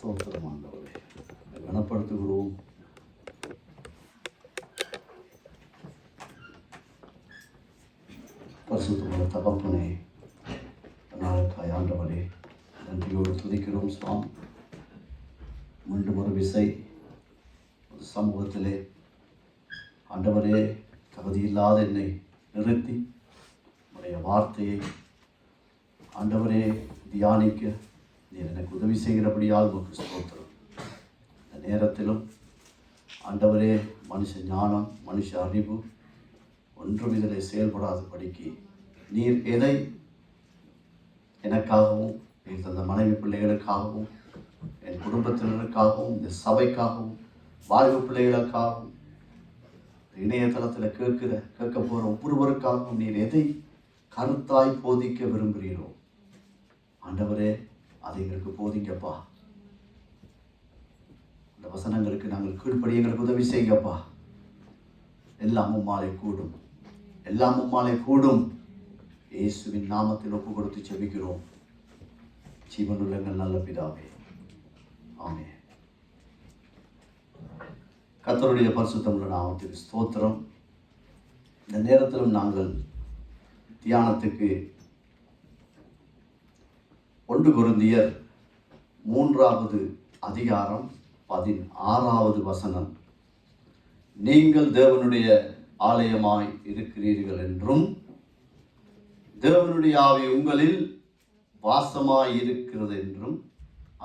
ஸ்தோத்திரம் ஆண்டவரே, கனப்படுத்துகிறோம். பரிசுத்தமுள்ள தகப்பனே, நாளுக்காய் ஆண்டவரே நன்றியோடு துதிக்கிறோம் சுவாமி. மீண்டும் ஒரு விசை சமூகத்திலே ஆண்டவரே தகுதியில்லாத என்னை நிறுத்தி உடைய வார்த்தையை ஆண்டவரே தியானிக்க நீர் எனக்கு உதவி செய்கிறபடியால் உமக்கு ஸ்தோத்திரம். இந்த நேரத்திலும் ஆண்டவரே மனுஷ ஞானம், மனுஷ அறிவு ஒன்றும் இதில் செயல்படாதபடிக்கு நீர் எதை எனக்காகவும் நீர் தந்த மனைவி பிள்ளைகளுக்காகவும் என் குடும்பத்தினருக்காகவும் இந்த சபைக்காகவும் வாழ்வு பிள்ளைகளுக்காகவும் இணையதளத்தில் கேட்க போகிற ஒவ்வொருவருக்காகவும் நீர் எதை கருத்தாய் போதிக்க விரும்புகிறீரோ ஆண்டவரே அதை எங்களுக்கு போதிங்கப்பா. அந்த வசனங்களுக்கு நாங்கள் கீழ்ப்படி எங்களுக்கு உதவி செய்யுங்கப்பா. எல்லாம் உம்மாலே கூடும், எல்லாம் உம்மாலே கூடும். இயேசுவின் நாமத்தில் ஒப்பு கொடுத்து செபிக்கிறோம் ஜீவனுள்ள எங்கள் நல்ல பிதாவே, ஆமென். கர்த்தருடைய பரிசுத்தமுள்ள நாமத்துக்கு ஸ்தோத்திரம். இந்த நேரத்திலும் நாங்கள் தியானத்துக்கு 1 கொரிந்தியர் 3வது அதிகாரம் 16வது வசனம், நீங்கள் தேவனுடைய ஆலயமாய் இருக்கிறீர்கள் என்றும் தேவனுடைய ஆவி உங்களில் வாசமாய் இருக்கிறது என்றும்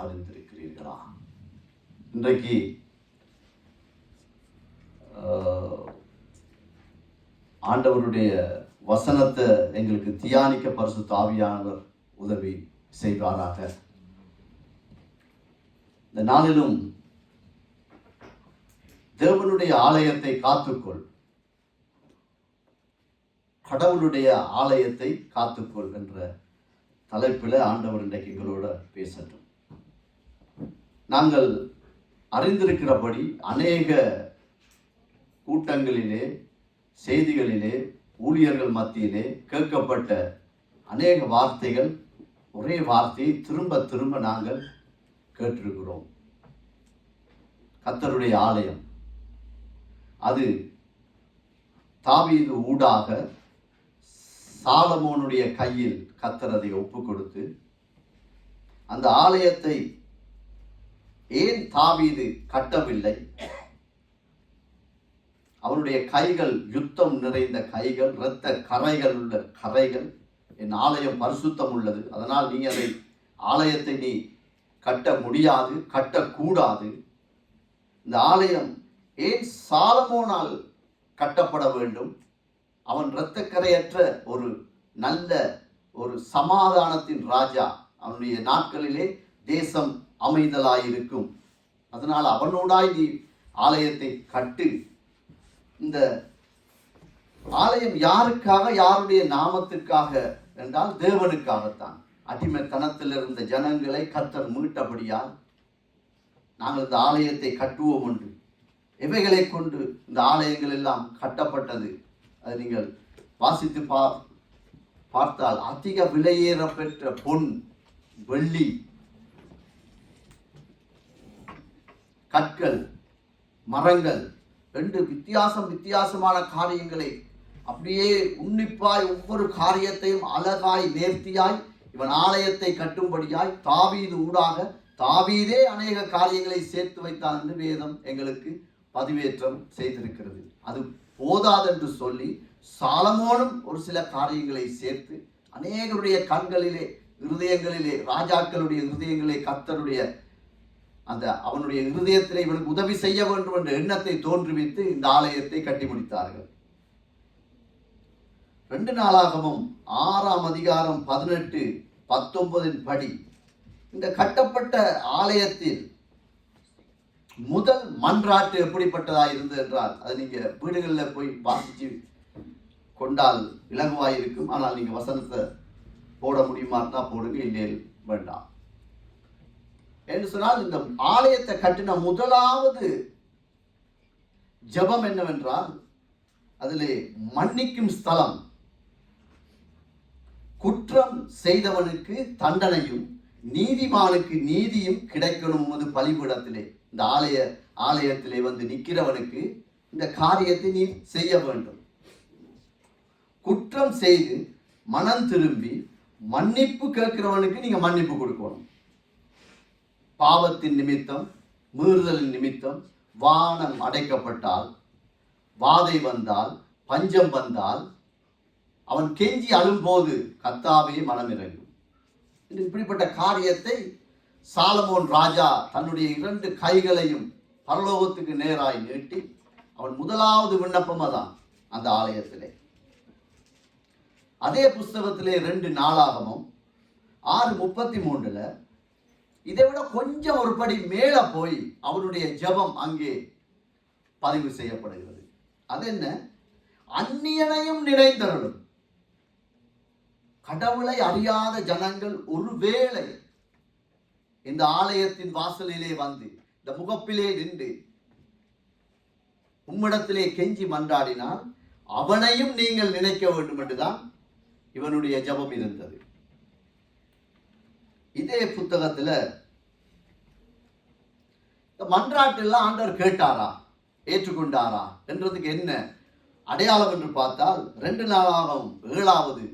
அறிந்திருக்கிறீர்களா? இன்றைக்கு ஆண்டவருடைய வசனத்தை எங்களுக்கு தியானிக்க பரிசுத்த ஆவியானவர் உதவி செய்வாராக. இந்த நாளிலும் தேவனுடைய ஆலயத்தை காத்துக்கொள், கடவுளுடைய ஆலயத்தை காத்துக்கொள் என்ற தலைப்பில் ஆண்டவர் இன்றைக்கு எங்களோட பேசட்டும். நாங்கள் அறிந்திருக்கிறபடி அநேக கூட்டங்களிலே, செய்திகளிலே, ஊழியர்கள் மத்தியிலே கேட்கப்பட்ட அநேக வார்த்தைகள், ஒரே வார்த்தையை திரும்ப திரும்ப நாங்கள் கேட்டிருக்கிறோம். கர்த்தருடைய ஆலயம் அது தாவீது ஊடாக சாலமோனுடைய கையில் கர்த்தர் அதை ஒப்பு கொடுத்து, அந்த ஆலயத்தை ஏன் தாவீது கட்டவில்லை? அவனுடைய கைகள் யுத்தம் நிறைந்த கைகள், இரத்த கரைகள் உள்ள கரைகள். என் ஆலயம் பரிசுத்தம் உள்ளது, அதனால் நீ அதை ஆலயத்தை நீ கட்ட முடியாது, கட்டக்கூடாது. இந்த ஆலயம் ஏன் சாலமோனால் கட்டப்பட வேண்டும்? அவன் இரத்தக்கரையற்ற ஒரு நல்ல ஒரு சமாதானத்தின் ராஜா. அவனுடைய நாட்களிலே தேசம் அமைதலாயிருக்கும், அதனால் அவனோடாய் நீ ஆலயத்தை கட்டு. இந்த ஆலயம் யாருக்காக? யாருடைய நாமத்துக்காக என்றால் தேவனுக்காகத்தான். அடிமைத்தனத்தில் இருந்த ஜனங்களை கர்த்தர் மீட்டபடியால் நாங்கள் இந்த ஆலயத்தை கட்டுவோம் என்று. எவைகளை கொண்டு இந்த ஆலயங்கள் எல்லாம் கட்டப்பட்டது? அது நீங்கள் வாசித்து பார்த்தால் அதிக விலையேற பெற்ற பொன், வெள்ளி, கற்கள், மரங்கள் என்று வித்தியாசமான காரியங்களை அப்படியே உன்னிப்பாய் ஒவ்வொரு காரியத்தையும் அழகாய் நேர்த்தியாய் இவன் ஆலயத்தை கட்டும்படியாய் தாவீது ஊடாக தாவீதே அநேக காரியங்களை சேர்த்து வைத்தான் என்று வேதம் எங்களுக்கு பதிவேற்றம் செய்திருக்கிறது. அது போதாதென்று சொல்லி சாலமோனும் ஒரு சில காரியங்களை சேர்த்து அநேகருடைய கண்களிலே, இருதயங்களிலே, ராஜாக்களுடைய இருதயங்களே கர்த்தருடைய அந்த அவனுடைய இருதயத்திலே இவனுக்கு உதவி செய்ய வேண்டும் என்ற எண்ணத்தை தோன்றுவித்து இந்த ஆலயத்தை கட்டி முடித்தார்கள். 2 நாளாகமம் 6ஆம் அதிகாரம் 18-19 படி இந்த கட்டப்பட்ட ஆலயத்தில் முதல் மன்றாட்டு எப்படிப்பட்டதாக இருந்தது என்றால், அது நீங்க வீடுகளில் போய் வாசிச்சு கொண்டால் இலகுவாயிருக்கும். ஆனால் நீங்க வசனத்தை போட முடியுமான்னா போடுங்க, இல்லை வேண்டாம். என்று சொன்னால் இந்த ஆலயத்தை கட்டின முதலாவது ஜெபம் என்னவென்றால், அதிலே மன்னிக்கும் ஸ்தலம், குற்றம் செய்தவனுக்கு தண்டனையும் நீதிமானுக்கு நீதியும் கிடைக்கணும் உமது பலிபீடத்திலே. இந்த ஆலயத்திலே வந்து நிற்கிறவனுக்கு இந்த காரியத்தை நீ செய்ய வேண்டும். குற்றம் செய்து மனம் திரும்பி மன்னிப்பு கேட்கிறவனுக்கு நீங்க மன்னிப்பு கொடுக்கணும். பாவத்தின் நிமித்தம், மீறுதலின் நிமித்தம் வானம் அடைக்கப்பட்டால், வாதை வந்தால், பஞ்சம் வந்தால், அவன் கெஞ்சி அழும்போது கர்த்தாவே மனம் இறங்கும். இப்படிப்பட்ட காரியத்தை சாலமோன் ராஜா தன்னுடைய 2 கைகளையும் பரலோகத்துக்கு நேராய் நீட்டி அவன் முதலாவது விண்ணப்பம் தான் அந்த ஆலயத்திலே. அதே புஸ்தகத்திலே 2 நாளாகமும் 6:33 இதை விட கொஞ்சம் ஒரு படி மேல போய் அவனுடைய ஜெபம் அங்கே பதிவு செய்யப்படுகிறது. அது என்ன? அந்நியனையும் நினைந்தருளும். கடவுளை அறியாத ஜனங்கள் ஒருவேளை இந்த ஆலயத்தின் வாசலிலே வந்து இந்த முகப்பிலே நின்று உம்மிடத்திலே கெஞ்சி மன்றாடினால் அவனையும் நீங்கள் நினைக்க வேண்டும் என்றுதான் இவனுடைய ஜெபம் இருந்தது. இதே புத்தகத்துல இந்த மன்றாட்டில் ஆண்டவர் கேட்டாரா, ஏற்றுக்கொண்டாரா என்றதுக்கு என்ன அடையாளம் என்று பார்த்தால் 2 நாளாகவும் 7வது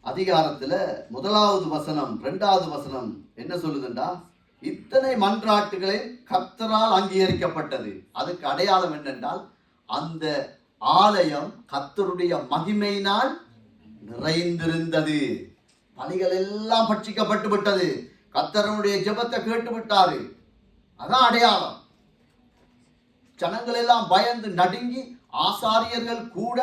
அதிகாரத்துல 1வது வசனம் 2வது வசனம் என்ன சொல்லுதுண்டா, இத்தனை மன்றாட்டுகளை கர்த்தரால் அங்கீகரிக்கப்பட்டது. அதுக்கு அடையாளம் என்னென்றால் அந்த ஆலயம் கர்த்தருடைய மகிமையினால் நிறைந்திருந்தது. பலிகள் எல்லாம் பட்சிக்கப்பட்டு விட்டது. கர்த்தருடைய ஜெபத்தை கேட்டு விட்டாரு. அதான் அடையாளம். ஜனங்கள் எல்லாம் பயந்து நடுங்கி ஆசாரியர்கள் கூட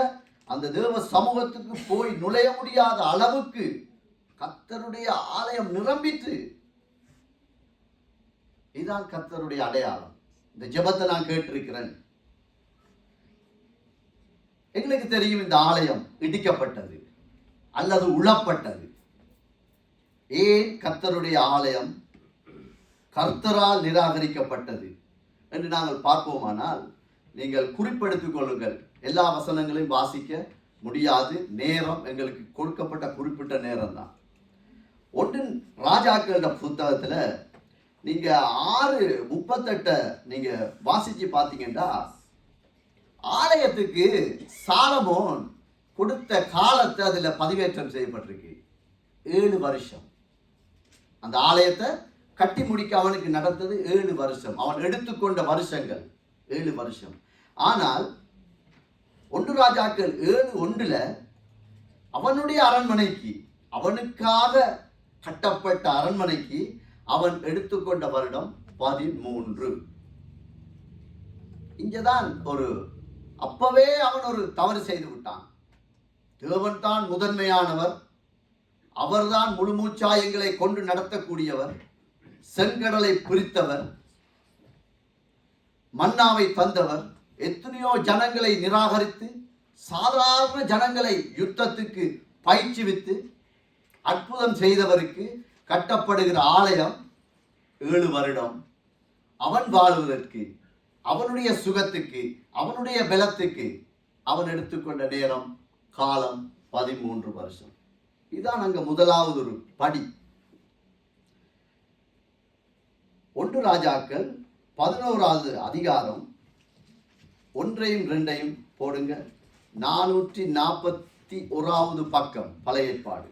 அந்த தேவ சமூகத்துக்கு போய் நுழைய முடியாத அளவுக்கு கர்த்தருடைய ஆலயம் நிரம்பிற்று. இதுதான் கர்த்தருடைய அடையாளம். இந்த ஜெபத்தை நான் கேட்டிருக்கிறேன். எங்களுக்கு தெரியும் இந்த ஆலயம் இடிக்கப்பட்டது அல்லது உழப்பட்டது. ஏன் கர்த்தருடைய ஆலயம் கர்த்தரால் நிராகரிக்கப்பட்டது என்று நாங்கள் பார்ப்போமானால், நீங்கள் குறிப்பெடுத்துக் கொள்ளுங்கள். எல்லா வசனங்களையும் வாசிக்க முடியாது. நேரம் எங்களுக்கு கொடுக்கப்பட்ட குறிப்பிட்ட நேரம் தான். 1 ராஜாக்களோட புத்தகத்துல நீங்க 6:38 நீங்க வாசிச்சு பார்த்தீங்கன்னா, ஆலயத்துக்கு சாலமோன் கொடுத்த காலத்தை அதுல பதிவேற்றம் செய்யப்பட்டிருக்கு. 7 வருஷம். அந்த ஆலயத்தை கட்டி முடிக்க அவனுக்கு நடந்தது 7 வருஷம். அவன் எடுத்துக்கொண்ட வருஷங்கள் 7 வருஷம். ஆனால் 1 ராஜாக்கள் 7:1 அவனுடைய அரண்மனைக்கு, அவனுக்காக கட்டப்பட்ட அரண்மனைக்கு அவன் எடுத்துக்கொண்ட வருடம் 13. இங்கதான் அப்பவே அவன் ஒரு தவறு செய்து விட்டான். தேவன் தான் முதன்மையானவர், அவர்தான் முழுமூச்சாயங்களை கொண்டு நடத்தக்கூடியவர், செங்கடலை பிரித்தவர், மன்னாவை தந்தவர், எத்தனையோ ஜனங்களை நிராகரித்து சாதாரண ஜனங்களை யுத்தத்துக்கு பயிற்சிவித்து அற்புதம் செய்தவருக்கு கட்டப்படுகிற ஆலயம் 7 வருடம். அவன் வாழுவதற்கு, அவனுடைய சுகத்துக்கு, அவனுடைய பலத்துக்கு அவன் எடுத்துக்கொண்ட நேரம் காலம் 13 வருஷம். இதுதான் அங்க முதலாவது ஒரு படி. 1 ராஜாக்கள் 11வது அதிகாரம் 1ஐயும் 2ஐயும் போடுங்க. 441வது பக்கம் பழைய ஏற்பாடு.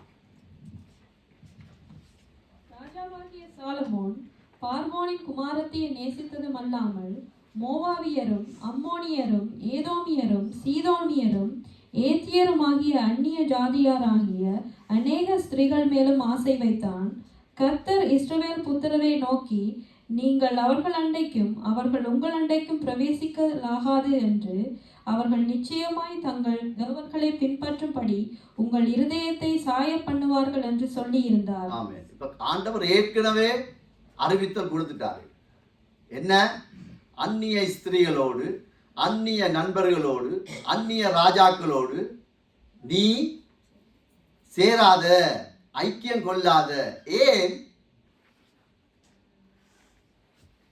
ராஜாவாகிய சாலமோன் பார்வோனின் குமாரத்தியை நேசித்ததும் அல்லாமல் மோவாவியரும் அம்மோனியரும் ஏதோமியரும் சீதோனியரும் ஏத்தியருமாகிய அந்நிய ஜாதியாராகிய அநேக ஸ்திரீகள் மேலும் ஆசை வைத்தான். கர்த்தர் இஸ்ரவேல் புத்திரரை நோக்கி, நீங்கள் அவர்கள் அண்டைக்கும் அவர்கள் உங்கள் அண்டைக்கும் பிரவேசிக்கலாகாது என்று, அவர்கள் நிச்சயமாய் தங்கள் தேவர்களை பின்பற்றும்படி உங்கள் இருதயத்தை சாய பண்ணுவார்கள் என்று சொல்லி இருந்தார். இப்ப ஆண்டவர் ஏற்கனவே அறிவித்தல் கொடுத்துட்டாரு. என்ன? அந்நிய ஸ்திரீகளோடு, அந்நிய நண்பர்களோடு, அந்நிய ராஜாக்களோடு நீ சேராத, ஐக்கியம் கொள்ளாத. ஏன்?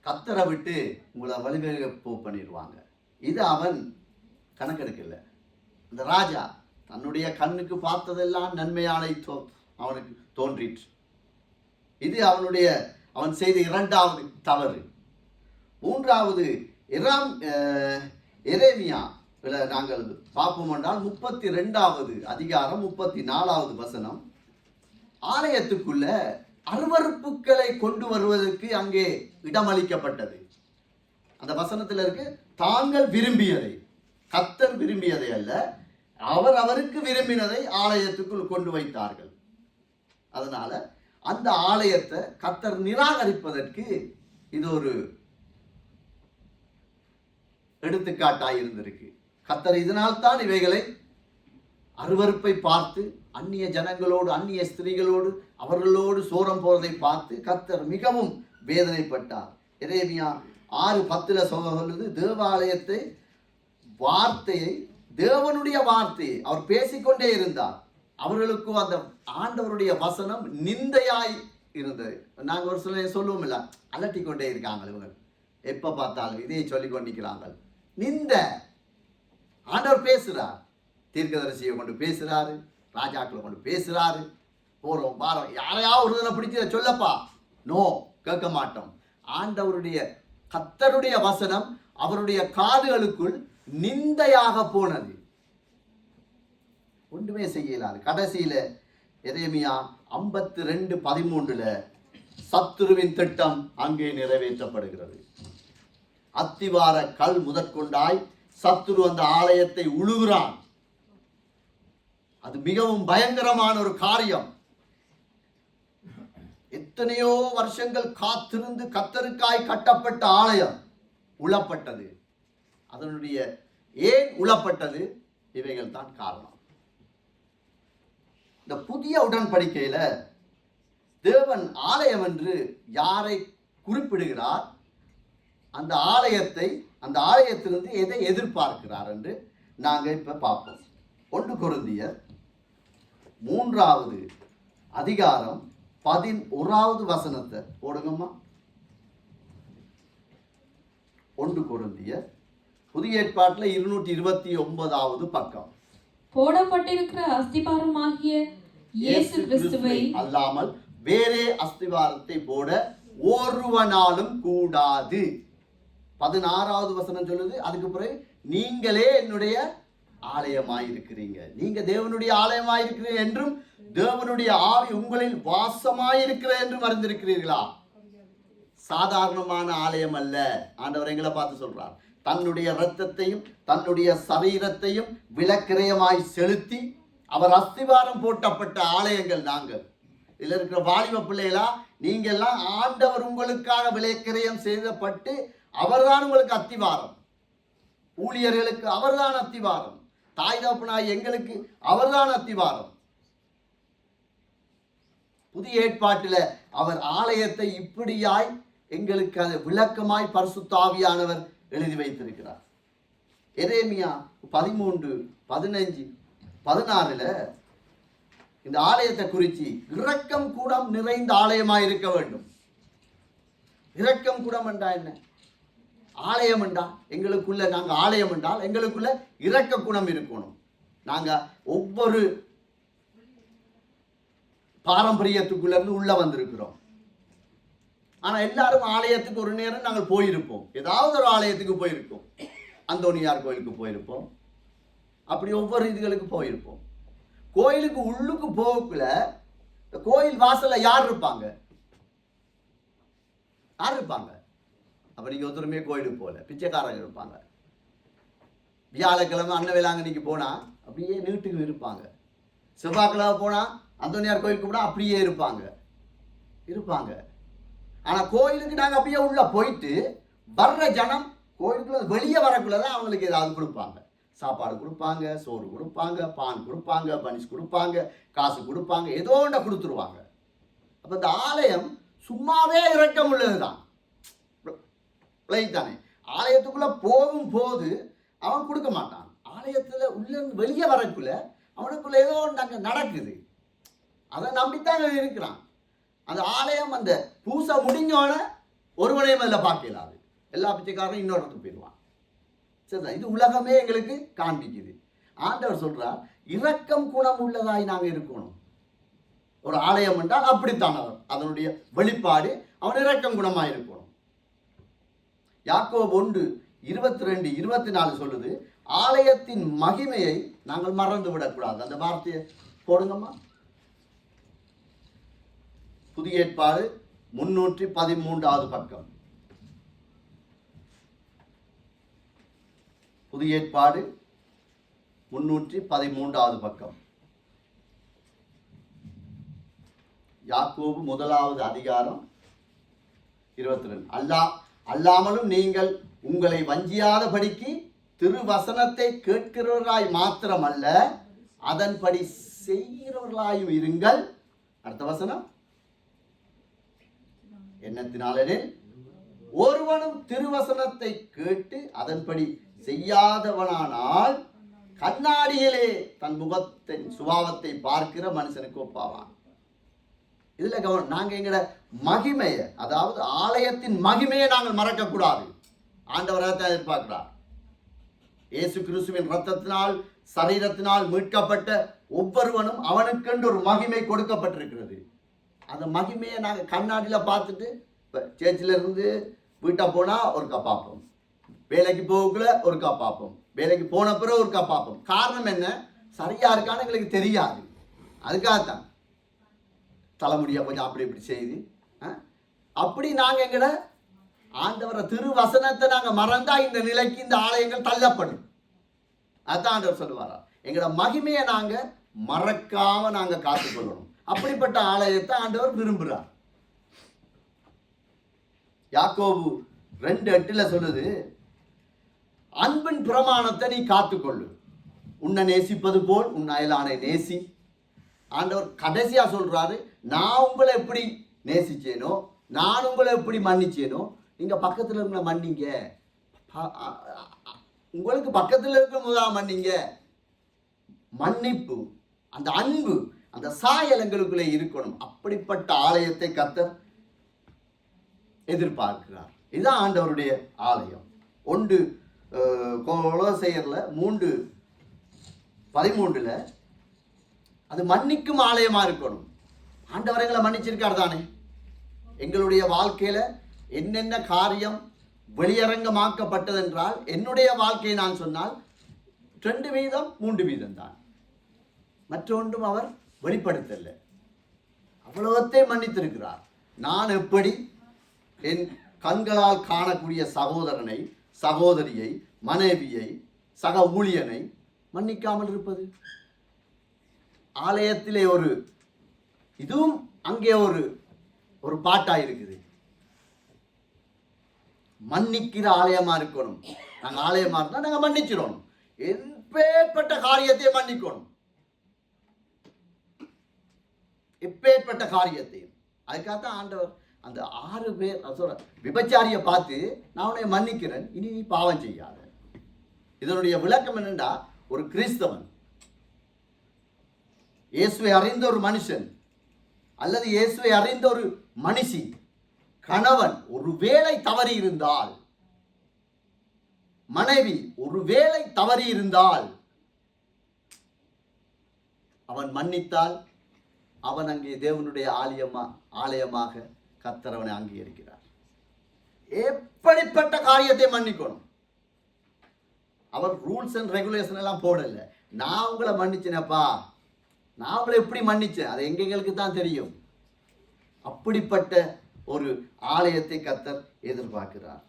கர்த்தரை விட்டு உங்களை வழிவகை பண்ணிடுவாங்க. இது அவன் கணக்கெடுக்கல. இந்த ராஜா தன்னுடைய கண்ணுக்கு பார்த்ததெல்லாம் நன்மையான அவனுக்கு தோன்றிற்று. இது அவன் செய்த இரண்டாவது தவறு. மூன்றாவது எரேமியா நாங்கள் பார்ப்போம் என்றால் 32வது அதிகாரம் 34வது வசனம், ஆலயத்துக்குள்ள அருவருப்புகளை கொண்டு வருவதற்கு அங்கே இடமளிக்கப்பட்டது. அந்த வசனத்தில் இருக்கு, தாங்கள் விரும்பியதை, கர்த்தர் விரும்பியதை அல்ல, அவருக்கு விரும்பினதை ஆலயத்துக்குள் கொண்டு வைத்தார்கள். அதனால அந்த ஆலயத்தை கர்த்தர் நிராகரிப்பதற்கு இது ஒரு எடுத்துக்காட்டாய் இருந்திருக்கு. கர்த்தர் இதனால் தான் இவைகளை அருவருப்பை பார்த்து அந்நிய ஜனங்களோடு அந்நிய ஸ்திரீகளோடு அவர்களோடு சோரம் போவதை பார்த்து கர்த்தர் மிகவும் வேதனைப்பட்டார். எரேமியா 6:10 சொல்லுது, தேவாலயத்தை வார்த்தையை, தேவனுடைய வார்த்தையை அவர் பேசிக்கொண்டே இருந்தார். அவர்களுக்கும் அந்த ஆண்டவருடைய வசனம் நிந்தையாய் இருந்தது. நாங்கள் ஒரு சில சொல்லுவோம் இல்ல, அலட்டி கொண்டே இருக்காங்க இவங்க, எப்ப பார்த்தாலும் இதையே சொல்லி கொண்டிருக்கிறாங்க. நிந்த ஆண்டவர் பேசுறார், தீர்க்கதரிசியை கொண்டு பேசுறாரு, ராஜாக்களை கொண்டு பேசுறாரு, போறோம் பாரோம், யாரையாவது ஒரு தினம் பிடிச்சத சொல்லப்பா, நோ, கேட்க மாட்டோம். ஆண்டவருடைய கர்த்தருடைய வசனம் அவருடைய காதுகளுக்குள் நிந்தையாக போனது, ஒன்றுமே செய்யலாது. கடைசியில எரேமியா 52:13 சத்துருவின் திட்டம் அங்கே நிறைவேற்றப்படுகிறது. அத்திவார கல் முதற்கொண்டாய் சத்துரு அந்த ஆலயத்தை உழுகிறான். அது மிகவும் பயங்கரமான ஒரு காரியம். எத்தனையோ வருஷங்கள் காத்திருந்து கர்த்தருக்காய் கட்டப்பட்ட ஆலயம் உழப்பட்டது. அதனுடைய ஏன் உழப்பட்டது? இவைகள் தான் காரணம். இந்த புதிய உடன்படிக்கையில தேவன் ஆலயம் என்று யாரை குறிப்பிடுகிறார், அந்த ஆலயத்திலிருந்து எதை எதிர்பார்க்கிறார் என்று நாங்கள் இப்ப பார்ப்போம். 1 கொரிந்தியர் 3வது அதிகாரம் 11வது வசனத்தை போடுங்கம்மா. 1 கொரிந்தியர் புதிய ஏற்பாட்டில் 229வது பக்கம். போடப்பட்டிருக்கிற அஸ்திபாரமாகிய இயேசு கிறிஸ்துவை அல்லாமல் வேறே அஸ்திபாரத்தை போட ஒருவனாலும் கூடாது. 16வது வசனம் சொல்லுது, அதுக்கு பிறகு நீங்களே என்னுடைய ஆலயமாயிருக்கிறீங்க, நீங்க தேவனுடைய ஆலயமாயிருக்கிறீர்கள் என்றும் தேவனுடைய ஆவி உங்களில் வாசமாயிருக்கிற என்றும் அறிந்திருக்கிறீர்களா? சாதாரணமான ஆலயம் அல்ல. ஆண்டவர் எங்களை பார்த்து சொல்றார், தன்னுடைய இரத்தத்தையும் தன்னுடைய சரீரத்தையும் விலக்கிரயமாய் செலுத்தி அவர் அஸ்திவாரம் போட்டப்பட்ட ஆலயங்கள் நாங்கள். இதுல இருக்கிற வாலிப பிள்ளைகளா, நீங்க எல்லாம் ஆண்டவர் உங்களுக்காக விலைக்கிரயம் செய்யப்பட்டு அவர்தான் உங்களுக்கு அத்திவாரம். ஊழியர்களுக்கு அவர்தான் அத்திவாரம், தாய் தகப்பனாய் எங்களுக்கு அவர்தான் அத்திவாரம். புதிய ஏற்பாட்டில் அவர் ஆலயத்தை இப்படியாய் எங்களுக்கு அது விளக்கமாய் பரிசுத்த ஆவியானவர் எழுதி வைத்திருக்கிறார். எரேமியா 13, 15, 16 இந்த ஆலயத்தை குறித்து இரக்கம் கூடம் நிறைந்த ஆலயமாய் இருக்க வேண்டும். இரக்கம் கூடம் என்றா என்ன? ஆலயம் என்றால் எங்களுக்குள்ள, நாங்க ஆலயம் என்றால் எங்களுக்குள்ள இரக்க குணம் இருக்கணும். நாங்க ஒவ்வொரு பாரம்பரியத்துக்குள்ள இருந்து உள்ள வந்திருக்கிறோம். ஆனா எல்லாரும் ஆலயத்துக்கு ஒரு நேரம் நாங்கள் போயிருப்போம், ஏதாவது ஒரு ஆலயத்துக்கு போயிருப்போம், அந்தோனியார் கோயிலுக்கு போயிருப்போம், அப்படி ஒவ்வொரு இதுகளுக்கு போயிருப்போம். கோயிலுக்கு உள்ளுக்கு போகக்குள்ள கோயில் வாசல்ல யார் இருப்பாங்க? யார் இருப்பாங்க? அப்ப நீங்க ஒருத்தருமே கோயிலுக்கு போகல, பிச்சைக்காரங்க இருப்பாங்க. வியாழக்கிழமை அன்னவேளாங்கண்ணிக்கு போனா அப்படியே நீட்டுக்கு இருப்பாங்க. செவ்வாய்க்கிழமை போனா அந்தோனியார் கோயிலுக்கு போனா அப்படியே இருப்பாங்க. ஆனா கோயிலுக்கு நாங்க அப்படியே உள்ள போயிட்டு வர்ற ஜனம் கோயிலுக்குள்ள வெளியே வரக்குள்ளதான் அவங்களுக்கு ஏதாவது கொடுப்பாங்க. சாப்பாடு கொடுப்பாங்க, சோறு கொடுப்பாங்க, பான் கொடுப்பாங்க, பனிஷ் கொடுப்பாங்க, காசு கொடுப்பாங்க, ஏதோ ஒன்றை கொடுத்துருவாங்க. அப்ப இந்த ஆலயம் சும்மாவே இரக்கம் உள்ளதுதான் தானே. ஆலயத்துக்குள்ள போகும்போது அவன் கொடுக்க மாட்டான். ஆலயத்துல உள்ள வெளியே வரக்குள்ள அவனுக்குள்ள ஏதோ ஒன்று நடக்குது, அதை நம்பித்தான் இருக்கிறான். அந்த ஆலயம் அந்த பூசை முடிஞ்சோட ஒருவனையும் அதில் பார்க்கலாது, எல்லா பிச்சைக்காரரும் இன்னொரு இடத்துக்கு போயிடுவான். சரிதான், இது உலகமே எங்களுக்கு காண்பிக்குது. ஆண்டவர் சொல்றார், இரக்கம் குணம் உள்ளதாய் நாங்கள் இருக்கணும். ஒரு ஆலயம் என்றால் அப்படித்தான் அவர் அதனுடைய வெளிப்பாடு அவன் இரக்கம் குணமாக இருக்கணும். யாக்கோபு 1:22-24 சொல்லுது, ஆலயத்தின் மகிமையை நாங்கள் மறந்து விடக்கூடாது. அந்த வார்த்தையை போடுங்கம்மா. புதிய ஏற்பாடு 313வது பக்கம். புதிய ஏற்பாடு 313வது பக்கம். யாக்கோபு 1வது அதிகாரம் 22. அல்லாமலும் நீங்கள் உங்களை வஞ்சியாதபடிக்கு திருவசனத்தை கேட்கிறவர்களாய் மாத்திரமல்ல, அதன்படி செய்கிறவர்களாயும் இருங்கள். அடுத்த வசனம், எண்ணத்தினாலே ஒருவனும் திருவசனத்தை கேட்டு அதன்படி செய்யாதவனானால் கண்ணாடியிலே தன் முகத்தின் சுபாவத்தை பார்க்கிற மனுஷனுக்கு ஒப்பாவான். இதுல கவனம், நாங்க எங்கட மகிமையை, அதாவது ஆலயத்தின் மகிமையை நாங்கள் மறக்கக்கூடாது. ஆண்டவர் அதை எதிர்பார்க்கிறார். இயேசு கிறிஸ்துவின் ரத்தத்தினால் சரீரத்தினால் மீட்கப்பட்ட ஒவ்வொருவனும் அவனுக்கென்று ஒரு மகிமை கொடுக்கப்பட்டிருக்கிறது. அந்த மகிமையை நாங்கள் கண்ணாடியில் பார்த்துட்டு, இப்போ சேர்ச்சில் இருந்து வீட்டை போனால் ஒருக்கா பார்ப்போம், வேலைக்கு போகக்குள்ள ஒருக்கா பார்ப்போம், வேலைக்கு போன பிறகு ஒருக்கா பார்ப்போம். காரணம் என்ன? சரியா இருக்கான்னு எங்களுக்கு தெரியாது. அதுக்காகத்தான் தலைமுடியா கொஞ்சம் அப்படி இப்படி செய்து அப்படி நாங்கள் எங்கட ஆண்டவரை திருவசனத்தை நாங்கள் மறந்தா இந்த நிலைக்கு இந்த ஆலயங்கள் தள்ளப்படும். அதுதான் ஆண்டவர் சொல்லுவாரா, எங்களோட மகிமையை நாங்கள் மறக்காம நாங்கள் காத்துக்கொள்ளணும். அப்படிப்பட்ட ஆலயத்தை ஆண்டவர் விரும்புகிறார். யாக்கோபு 2:8 சொல்லுது, அன்பின் பிரமாணத்தை நீ காத்துக்கொள்ளு, உன்னை நேசிப்பது போல் உன் அயலானை நேசி. ஆண்டவர் கடைசியா சொல்றாரு, நான் உங்களை எப்படி நேசிச்சேனோ, நான் உங்களை எப்படி மன்னிச்சேனோ, நீங்க பக்கத்துல இருக்கிற மன்னிங்க. உங்களுக்கு பக்கத்துல இருக்கிற முதலா மன்னிங்க. மன்னிப்பு, அந்த அன்பு, அந்த சாயல் எங்களுக்குள்ளே இருக்கணும். அப்படிப்பட்ட ஆலயத்தை கர்த்தர் எதிர்பார்க்கிறார். இதுதான் ஆண்டவருடைய ஆலயம். 1 கொலோசையர்ல 3:13 அது மன்னிக்கும் ஆலயமா இருக்கணும். ஆண்டவர் எங்களை மன்னிச்சிருக்கார் தானே. எங்களுடைய வாழ்க்கையில என்னென்ன காரியம் வெளியரங்கமாக்கப்பட்டது என்றால், என்னுடைய வாழ்க்கையை நான் சொன்னால் 2% 3% தான். மற்றொன்றும் அவர் வெளிப்படுத்தல. அவ்வளவத்தை மன்னித்திருக்கிறார். நான் எப்படி என் கண்களால் காணக்கூடிய சகோதரனை, சகோதரியை, மனைவியை, சக ஊழியனை மன்னிக்காமல் இருப்பது? ஆலயத்திலே இதுவும் அங்கே ஒரு பாட்டா இருக்குது. மன்னிக்கிற ஆலயமா இருக்கணும். நாங்கள் ஆலயமா இருந்தா நாங்கள் மன்னிச்சிடணும். எப்பேற்பட்ட காரியத்தை மன்னிக்கணும், எப்பேற்பட்ட காரியத்தையும். அதுக்காகத்தான் ஆண்டவர் அந்த 6 பேர் சொல்ற விபச்சாரியை பார்த்து, நான் உன்னை மன்னிக்கிறேன், இனி நீ பாவம் செய்யாத. இதனுடைய விளக்கம் என்னென்றா, ஒரு கிறிஸ்தவன், இயேசுவை அறிந்த ஒரு மனுஷன் அல்லது இயேசுவை அறிந்த ஒரு மனுஷி, கணவன் ஒருவேளை தவறி இருந்தால், மனைவி ஒருவேளை தவறி இருந்தால், அவன் மன்னித்தால் அவன் அங்கே தேவனுடைய ஆலயமாக கர்த்தர் அவனை அங்கீகரிக்கிறார். எப்படிப்பட்ட காரியத்தை மன்னிக்கணும். அவர் ரூல்ஸ் அண்ட் ரெகுலேஷன் எல்லாம் போடல. நான் உங்களை மன்னிச்சேனப்பா, நான் உங்களை எப்படி மன்னிச்சேன், அது எங்களுக்கு தான் தெரியும். அப்படிப்பட்ட ஒரு ஆலயத்தை கர்த்தர் எதிர்பார்க்கிறார்.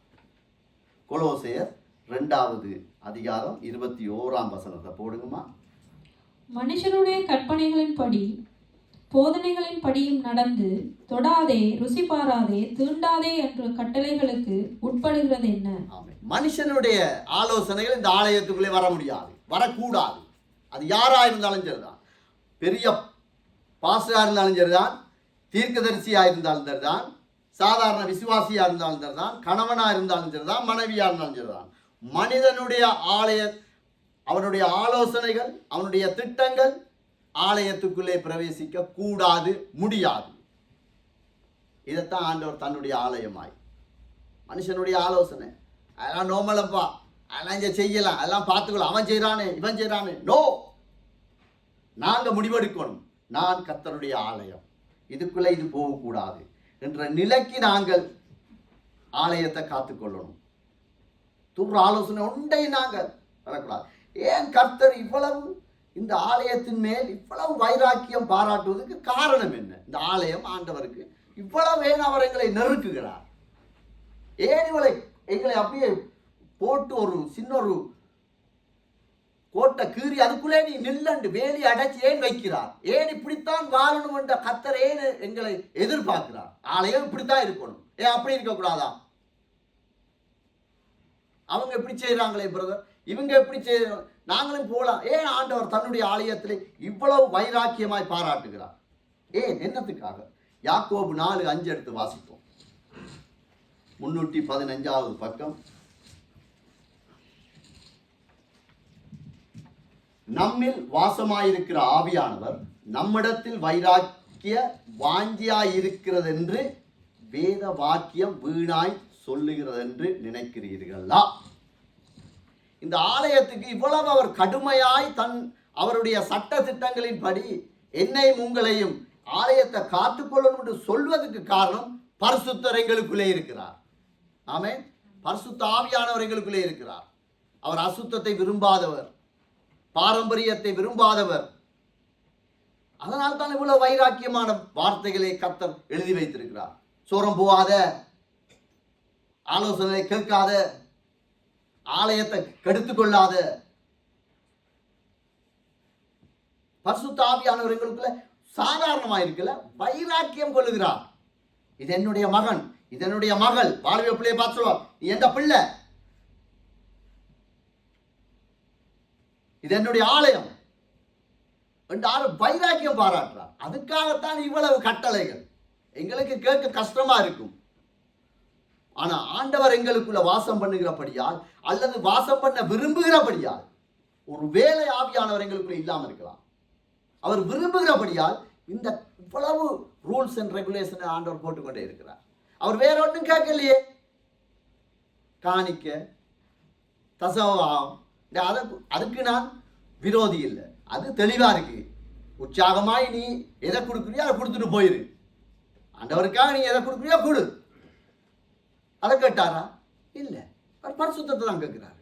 கொலோசையர் 2வது அதிகாரம் 21ஆம் வசனத்தை போடுங்கம்மா. மனுஷனுடைய கற்பனைகளின்படி போதனைகளின் படியும் நடந்து, தொடாதே, ருசி பாராதே, தீண்டாதே என்ற கட்டளைகளுக்கு உட்படுகிறது என்ன? மனுஷனுடைய ஆலோசனைகள் இந்த ஆலயத்துக்குள்ளே வர முடியாது, வரக்கூடாது. அது யாரா இருந்தாலும் சரிதான், பெரிய பாஸ்டரா இருந்தாலும் சரிதான், தீர்க்கதரிசியா இருந்தாலும் சரிதான், சாதாரண விசுவாசியா இருந்தாலும் சரிதான், கணவனா இருந்தாலும் சரிதான், மனைவியா இருந்தாலும் சரிதான். மனிதனுடைய அவனுடைய ஆலோசனைகள், அவனுடைய திட்டங்கள் ஆலயத்துக்குள்ளே பிரவேசிக்க கூடாது, முடியாது. இதைத்தான் ஆண்டவர் தன்னுடைய ஆலயமாய், மனுஷனுடைய ஆலோசனை அதெல்லாம் நோமலப்பா, அதெல்லாம் இங்கே செய்யலாம், அதெல்லாம் பார்த்துக்கலாம், அவன் செய்கிறானே இவன் செய்கிறானே, நோ. நாங்கள் முடிவெடுக்கணும். நான் கர்த்தருடைய ஆலயம், இதுக்குள்ள இது போகக்கூடாது என்ற நிலைக்கு நாங்கள் ஆலயத்தை காத்துக்கொள்ளணும். துர் ஆலோசனை ஒன்றை நாங்கள் வரக்கூடாது. ஏன் கர்த்தர் இவ்வளவு இந்த ஆலயத்தின் மேல் இவ்வளவு வைராக்கியம் பாராட்டுவதற்கு காரணம் என்ன? இந்த ஆலயம் ஆண்டவருக்கு இவ்வளவு ஏன் அவர் எங்களை நெருக்குகிறார்? ஏன் எங்களை அப்படியே போட்டு ஒரு சின்ன ஒரு கோட்டை கீறி அதுக்குள்ளே நீ நில்லண்டு வேலி அடைச்சி ஏன் வைக்கிறார்? ஏன் இப்படித்தான் வாழணும் என்ற கர்த்தர் ஏன் எங்களை எதிர்பார்க்கிறார்? ஆலயம் இப்படித்தான் இருக்கணும், ஏன் அப்படி இருக்கக்கூடாதா? அவங்க எப்படி செய்யறாங்களே பிரதர், இவங்க எப்படி செய்ய, நாங்களும் போலாம். ஏன் ஆண்டவர் தன்னுடைய ஆலயத்தில் இவ்வளவு வைராக்கியமாய் பாராட்டுகிறார்? ஏன், என்னத்துக்காக? யாக்கோபு 4:5 எடுத்து வாசிப்போம். 315வது பக்கம். நம்மில் வாசமாயிருக்கிற ஆவியானவர் நம்மிடத்தில் வைராக்கிய வாஞ்சியாயிருக்கிறது என்று வேத வாக்கியம் வீணாய் சொல்லுகிறது என்று நினைக்கிறீர்களா? இந்த ஆலயத்துக்கு இவ்வளவு அவர் கடுமையாய் அவருடைய சட்ட திட்டங்களின்படி என்னையும் உங்களையும் ஆலயத்தை காத்துக்கொள்ளணும் என்று சொல்வதற்கு காரணம் பரிசுத்தர் எங்களுக்குள்ளே இருக்கிறார். ஆமென். பரிசுத்த ஆவியானவர் எங்களுக்குள்ளே இருக்கிறார். அவர் அசுத்தத்தை விரும்பாதவர், பாரம்பரியத்தை விரும்பாதவர். அதனால் தான் இவ்வளவு வைராக்கியமான வார்த்தைகளை கர்த்தர் எழுதி வைத்திருக்கிறார். சோரம் போகாத, ஆலோசனை கேட்காத, ஆலயத்தை கெடுத்துக் கொள்ளாத. பரிசுத்த ஆவியானவர் எங்களுக்குள்ள சாதாரணமாக இருக்கல, வைராக்கியம் கொள்ளுகிறார். இது என்னுடைய மகன், இது என்னுடைய மகள். வாழ்வை பிள்ளையை பார்த்து சொல்லுவார், நீ எந்த பிள்ளை, இது என்னுடைய ஆலயம் என்று வைராக்கியம் பாராட்டுறார். அதுக்காகத்தான் இவ்வளவு கட்டளைகள். எங்களுக்கு கேட்க கஷ்டமா இருக்கும். ஆனா ஆண்டவர் எங்களுக்குள்ள வாசம் பண்ணுகிறபடியால் அல்லது வாசம் பண்ண விரும்புகிறபடியால், ஒரு வேலை ஆவியானவர் எங்களுக்குள்ள இல்லாமல் இருக்கலாம். அவர் விரும்புகிறபடியால் இந்த இவ்வளவு ரூல்ஸ் அண்ட் ரெகுலேஷன் ஆண்டவர் போட்டுக்கொண்டே இருக்கிறார். அவர் வேற ஒன்றும் கேட்கலையே. காணிக்க, தசவாம், அதுக்கு நான் விரோதி இல்லை. அது தெளிவா இருக்கு. உற்சாகமாய் நீ எதை கொடுக்குறியோ அதை கொடுத்துட்டு போயிரு. ஆண்டவருக்காக நீ எதை கொடுக்குறியோ கொடு. அதை கேட்டாரா? இல்லை. அவர் பரிசுத்தத்தை தான் கேட்கிறாரு.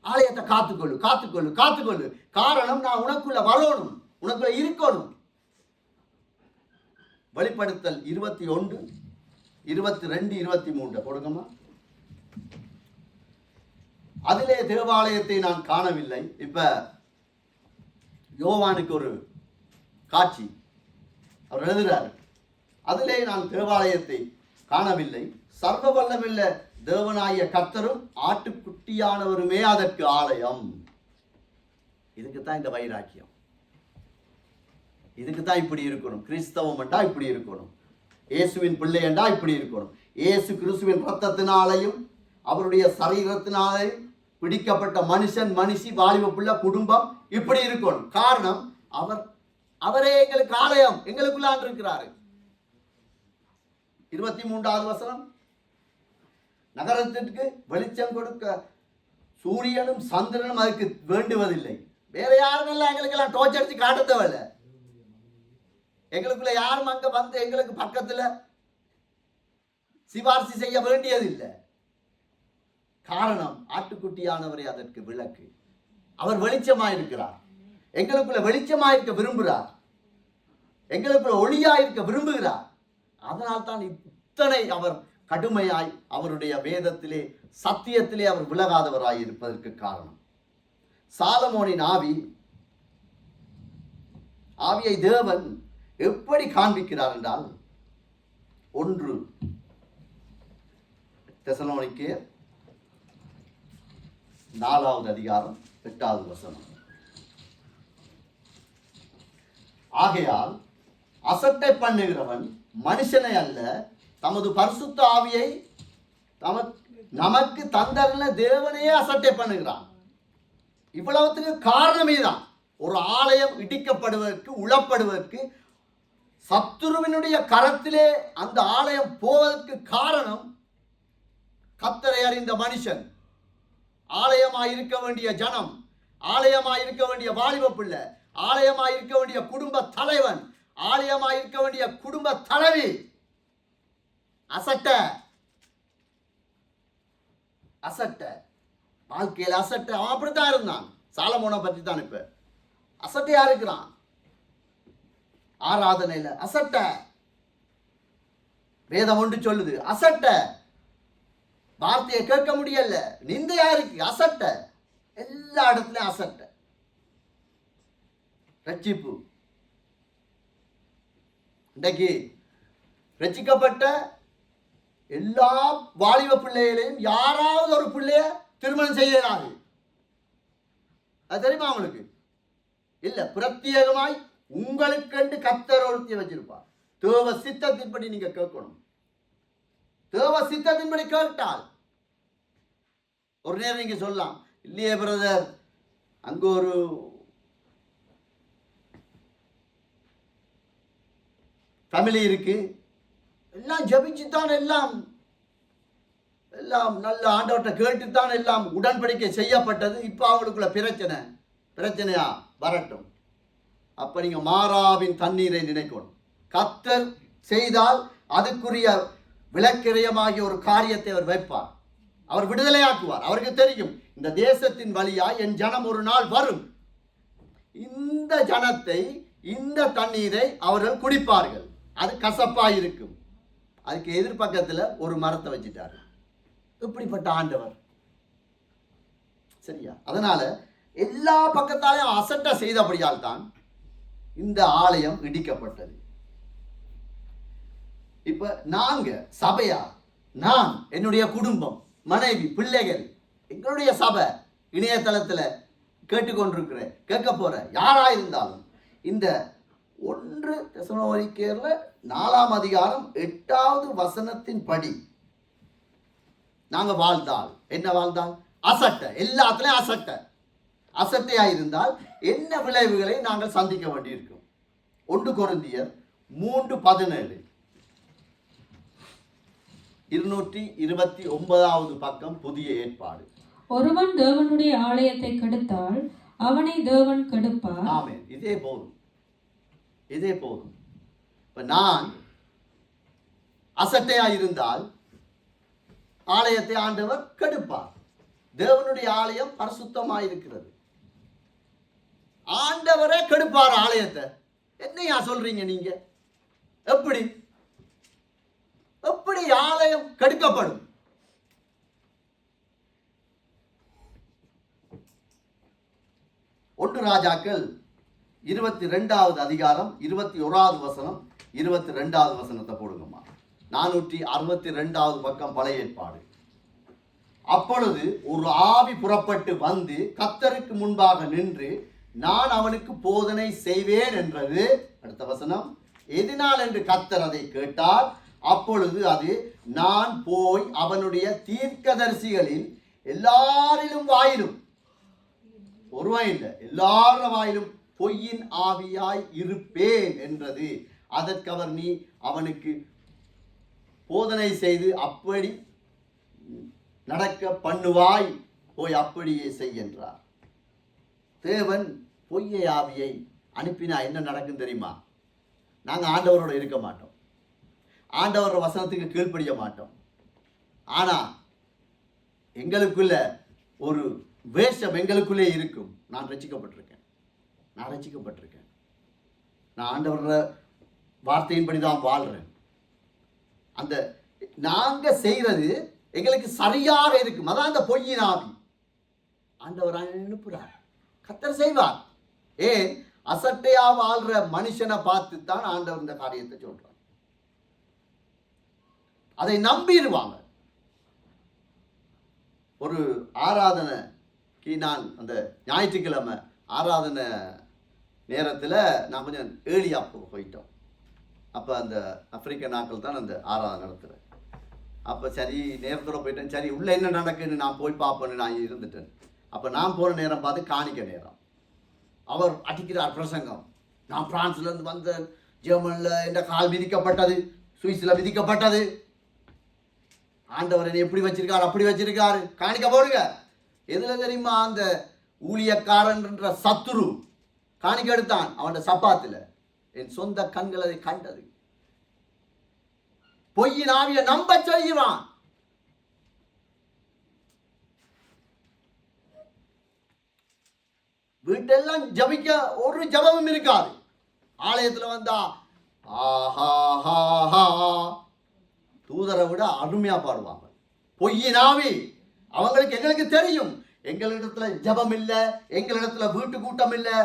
ஆலயத்தை காத்துக்கொள்ளு, காத்துக்கொள்ளு, காத்துக்கொள்ளு. காரணம், நான் உனக்குள்ள வரணும், உனக்குள்ள இருக்கணும். வெளிப்படுத்தல் 21, 22, 23 கொடுங்கம்மா. அதிலே தேவாலயத்தை நான் காணவில்லை. இப்ப யோவானுக்கு ஒரு காட்சி அவர் எழுதுகிறார். அதிலே நான் தேவாலயத்தை காணவில்லை, சர்வ வல்லமுள்ள தேவனாய கர்த்தரும் ஆட்டுக்குட்டியானவருமே அதற்கு ஆலயம். இதுக்குத்தான் இந்த வைராக்கியம். இதுக்குத்தான் இப்படி இருக்கணும். கிறிஸ்தவம் என்றா இப்படி இருக்கணும். இயேசுவின் பிள்ளை என்றா இப்படி இருக்கணும். இயேசு கிறிஸ்துவின் ரத்தத்தினாலையும் அவருடைய சரீரத்தினாலையும் பிடிக்கப்பட்ட மனுஷன், மனுஷி, வாலிப பிள்ளை, குடும்பம் இப்படி இருக்கணும். காரணம், அவரே எங்களுக்கு ஆலயம், எங்களுக்குள்ளான் இருக்கிறாரு. 23வது வசனம், நகரத்திற்கு வெளிச்சம் கொடுக்க சூரியனும் சந்திரனும் அதுக்கு வேண்டுவதில்லை. வேற யாரும் எல்லாம் எங்களுக்கெல்லாம் டோர்ச் அடிச்சு காட்ட தேவையில்லை. எங்களுக்குள்ள யாரும் அங்க வந்து எங்களுக்கு பக்கத்துல சிபாரிசு செய்ய வேண்டியதில்லை. காரணம், ஆட்டுக்குட்டியானவரே அதற்கு விளக்கு. அவர் வெளிச்சமாயிருக்கிறார். எங்களுக்குள்ள வெளிச்சமாயிருக்க விரும்புகிறார். எங்களுக்குள்ள ஒளியாயிருக்க விரும்புகிறார். அதனால் தான் இத்தனை அவர் கடுமையாய் அவருடைய வேதத்திலே, சத்தியத்திலே அவர் விலகாதவராய் இருப்பதற்கு காரணம். சாலமோனின் ஆவியை தேவன் எப்படி காண்பிக்கிறார் என்றால், 1 தெசலோனிக்கேயர் 4வது அதிகாரம் 8வது வசனம். ஆகையால் அசட்டை பண்ணுகிறவன் மனுஷனை அல்ல, தமது பரிசுத்த ஆவியை நமக்கு தந்தருள தேவனையே அசட்டை பண்ணுகிறான். இவ்வளவுக்கு காரணமே தான். ஒரு ஆலயம் இடிக்கப்படுவதற்கு, உளப்படுவதற்கு, சத்துருவினுடைய கரத்திலே அந்த ஆலயம் போவதற்கு காரணம், கர்த்தரை அறிந்த மனுஷன், ஆலயமாய் இருக்க வேண்டிய ஜனம், ஆலயமாய் இருக்க வேண்டிய வாலிப பிள்ளை, ஆலயமாய் இருக்க வேண்டிய குடும்ப தலைவன், ஆலயமாக இருக்க வேண்டிய குடும்ப தலைவி அசட்ட அசட்ட வாழ்க்கையில் அசட்ட. அவன் அப்படித்தான் இருந்தான். சாலமோனை பற்றி தான் இப்ப அசட்டையா இருக்கிறான். ஆராதனையில அசட்ட. வேதம் ஒன்று சொல்லுது அசட்ட. வார்த்தையை கேட்க முடியல, நிந்தையா இருக்கு, அசட்ட. எல்லா இடத்துலயும் அசட்ட. ரட்சிப்பு இன்றைக்கு ரட்சிக்கப்பட்ட எல்லா வாலிப பிள்ளைகளையும் யாராவது ஒரு பிள்ளைய திருமணம் செய்யறாரு. அது தெரியுமா உங்களுக்கு? இல்ல, பிரத்யேகமாய் உங்களுக்கென்று கர்த்தர் ஒருத்தி வச்சிருப்பார். தேவ சித்தத்தின்படி நீங்க கேட்கணும். தேவ சித்தத்தின்படி கேட்டால் ஒரு நேரம் நீங்க சொல்லலாம், இல்லையே பிரதர், அங்க ஒரு ஃபேமிலி இருக்கு, எல்லாம் ஜபிச்சுத்தான் எல்லாம் எல்லாம் நல்ல ஆண்டவர்கிட்ட கேட்டுத்தான் எல்லாம் உடன்படிக்கை செய்யப்பட்டது. இப்போ அவங்களுக்குள்ள பிரச்சனையா வரட்டும். அப்ப நீங்க மாறாவின் தண்ணீரை நினைக்கணும். கர்த்தர் செய்தால் அதுக்குரிய விளக்கிரயமாகிய ஒரு காரியத்தை அவர் வைப்பார். அவர் விடுதலையாக்குவார். அவருக்கு தெரியும், இந்த தேசத்தின் வழியா என் ஜனம் ஒரு நாள் வரும். இந்த ஜனத்தை, இந்த தண்ணீரை அவர்கள் குடிப்பார்கள். அது கசப்பா இருக்கும். அதுக்கு எதிர்பக்கத்துல ஒரு மரத்தை வச்சுட்டாரு. இப்படிப்பட்ட ஆண்டவர். சரியா? அதனால எல்லா பக்கத்தாலையும் அசட்ட செய்தபடியால் தான் இந்த ஆலயம் இடிக்கப்பட்டது. இப்ப நாங்க சபையா, நான், என்னுடைய குடும்பம், மனைவி, பிள்ளைகள், எங்களுடைய சபை இணையதளத்துல கேட்டுக்கொண்டிருக்கிறேன், கேட்க போற யாரா இருந்தாலும் இந்த 1 தெசலோனிக்கேயர்ல 4ஆம் அதிகாரம் 8வது வசனத்தின் படி நாங்க வாழ்ந்தால், என்ன வாழ்ந்தால்? அசட்ட. எல்லாத்துலயும் அசட்ட. அசட்டையா இருந்தால் என்ன விளைவுகளை நாங்கள் சந்திக்க வேண்டியிருக்கும்? 1 கொரிந்தியர் 3:17, 229வது பக்கம், புதிய ஏற்பாடு. ஒருவன் தேவனுடைய ஆலயத்தை கெடுத்தால் அவனை தேவன் கெடுப்பார். ஆமென். இதே போதும். இப்ப நான் அசட்டையா இருந்தால் ஆலயத்தை ஆண்டவர் கெடுப்பார். தேவனுடைய ஆலயம் பரிசுத்தமாயிருக்கிறது. ஆண்டவரே கெடுப்பார் ஆலயத்தை. என்னையா சொல்றீங்க நீங்க? எப்படி எப்படி ஆலயம் கெடுக்கப்படும்? ஒன்று ராஜாக்கள் 22வது அதிகாரம் 21வது வசனம், 22வது வசனத்தை போடுங்கம்மா. 462வது பக்கம், பழைய ஏற்பாடு. அப்பொழுது ஒரு ஆவி புறப்பட்டு வந்து கர்த்தருக்கு முன்பாக நின்று, நான் அவனுக்கு போதனை செய்வேன் என்றது. அடுத்த வசனம், எதனால் என்று கர்த்தர் அதை கேட்டார். அப்பொழுது அது, நான் போய் அவனுடைய தீர்க்கதரிசிகளில் எல்லாரிலும் வாயிலும், ஒருவன் இல்லை, எல்லார வாயிலும் பொய்யின் ஆவியாய் இருப்பேன் என்றது. அதற்கு அவர், நீ அவனுக்கு போதனை செய்து அப்படி நடக்க பண்ணுவாய், போய் அப்படியே செய் என்றார். தேவன் பொய்யை ஆவியை அனுப்பினா என்ன நடக்கும் தெரியுமா? நாங்கள் ஆண்டவரோட இருக்க மாட்டோம், ஆண்டவரோட வசனத்துக்கு கீழ்ப்படிய மாட்டோம். ஆனால் எங்களுக்குள்ள ஒரு வேஷம் எங்களுக்குள்ளே இருக்கும். நான் ரட்சிக்கப்பட்டிருக்கேன், நான் ஆண்டவரோட வார்த்தையின்படி தான் வாழ்கிறேன். அந்த நாங்கள் செய்கிறது எங்களுக்கு சரியாக இருக்கும். அதான் அந்த பொய்யின் ஆவி. ஆண்டவர் அனுப்புகிறார், கர்த்தர் செய்வார். ஏன்? அசட்டையா வாழ்ற மனுஷனை பார்த்து தான் ஆண்டவர் இந்த காரியத்தை சொல்றார். அதை நம்பிடுவாங்க. ஒரு ஆராதனைக்கு நான் அந்த ஞாயிற்றுக்கிழமை ஆராதனை நேரத்தில் நான் கொஞ்சம் ஏர்லியா போயிட்டோம். அப்போ அந்த ஆப்பிரிக்க நாட்கள் தான் அந்த ஆராதனை நடத்துகிறேன். அப்போ சரி நேரத்தோடு போயிட்டேன். சரி உள்ளே என்ன நடக்குன்னு நான் போய் பார்ப்பேன்னு நான் இருந்துட்டேன். அப்போ நான் போகிற நேரம் பார்த்து காணிக்க நேரம். அவர் அடிக்கிறார் பிரசங்கம். நான் பிரான்ஸ்லேருந்து வந்தேன், ஜெர்மனில் என்ற கால் விதிக்கப்பட்டது, சுவிஸில் விதிக்கப்பட்டது, ஆண்டவர் என்னை எப்படி வச்சிருக்காரு, அப்படி வச்சிருக்காரு, காணிக்க போடுங்க. எதில் தெரியுமா? அந்த ஊழியக்காரன்ற சத்துரு காணிக்க எடுத்தான் அவன் சப்பாத்தில். என் சொந்த கண்கள் அதை கண்டது. பொய்யின் ஆவியை நம்ப செய்கிறான். வீட்டெல்லாம் ஜபிக்க ஒரு ஜபமும் இருக்காது. ஆலயத்தில் வந்தா ஆஹா தூதரை விட அருமையா பாடுவாங்க. பொய்யின் ஆவி அவங்களுக்கு எங்களுக்கு தெரியும். எங்களிடத்துல ஜபம் இல்லை, எங்களிடத்துல வீட்டு கூட்டம் இல்லை,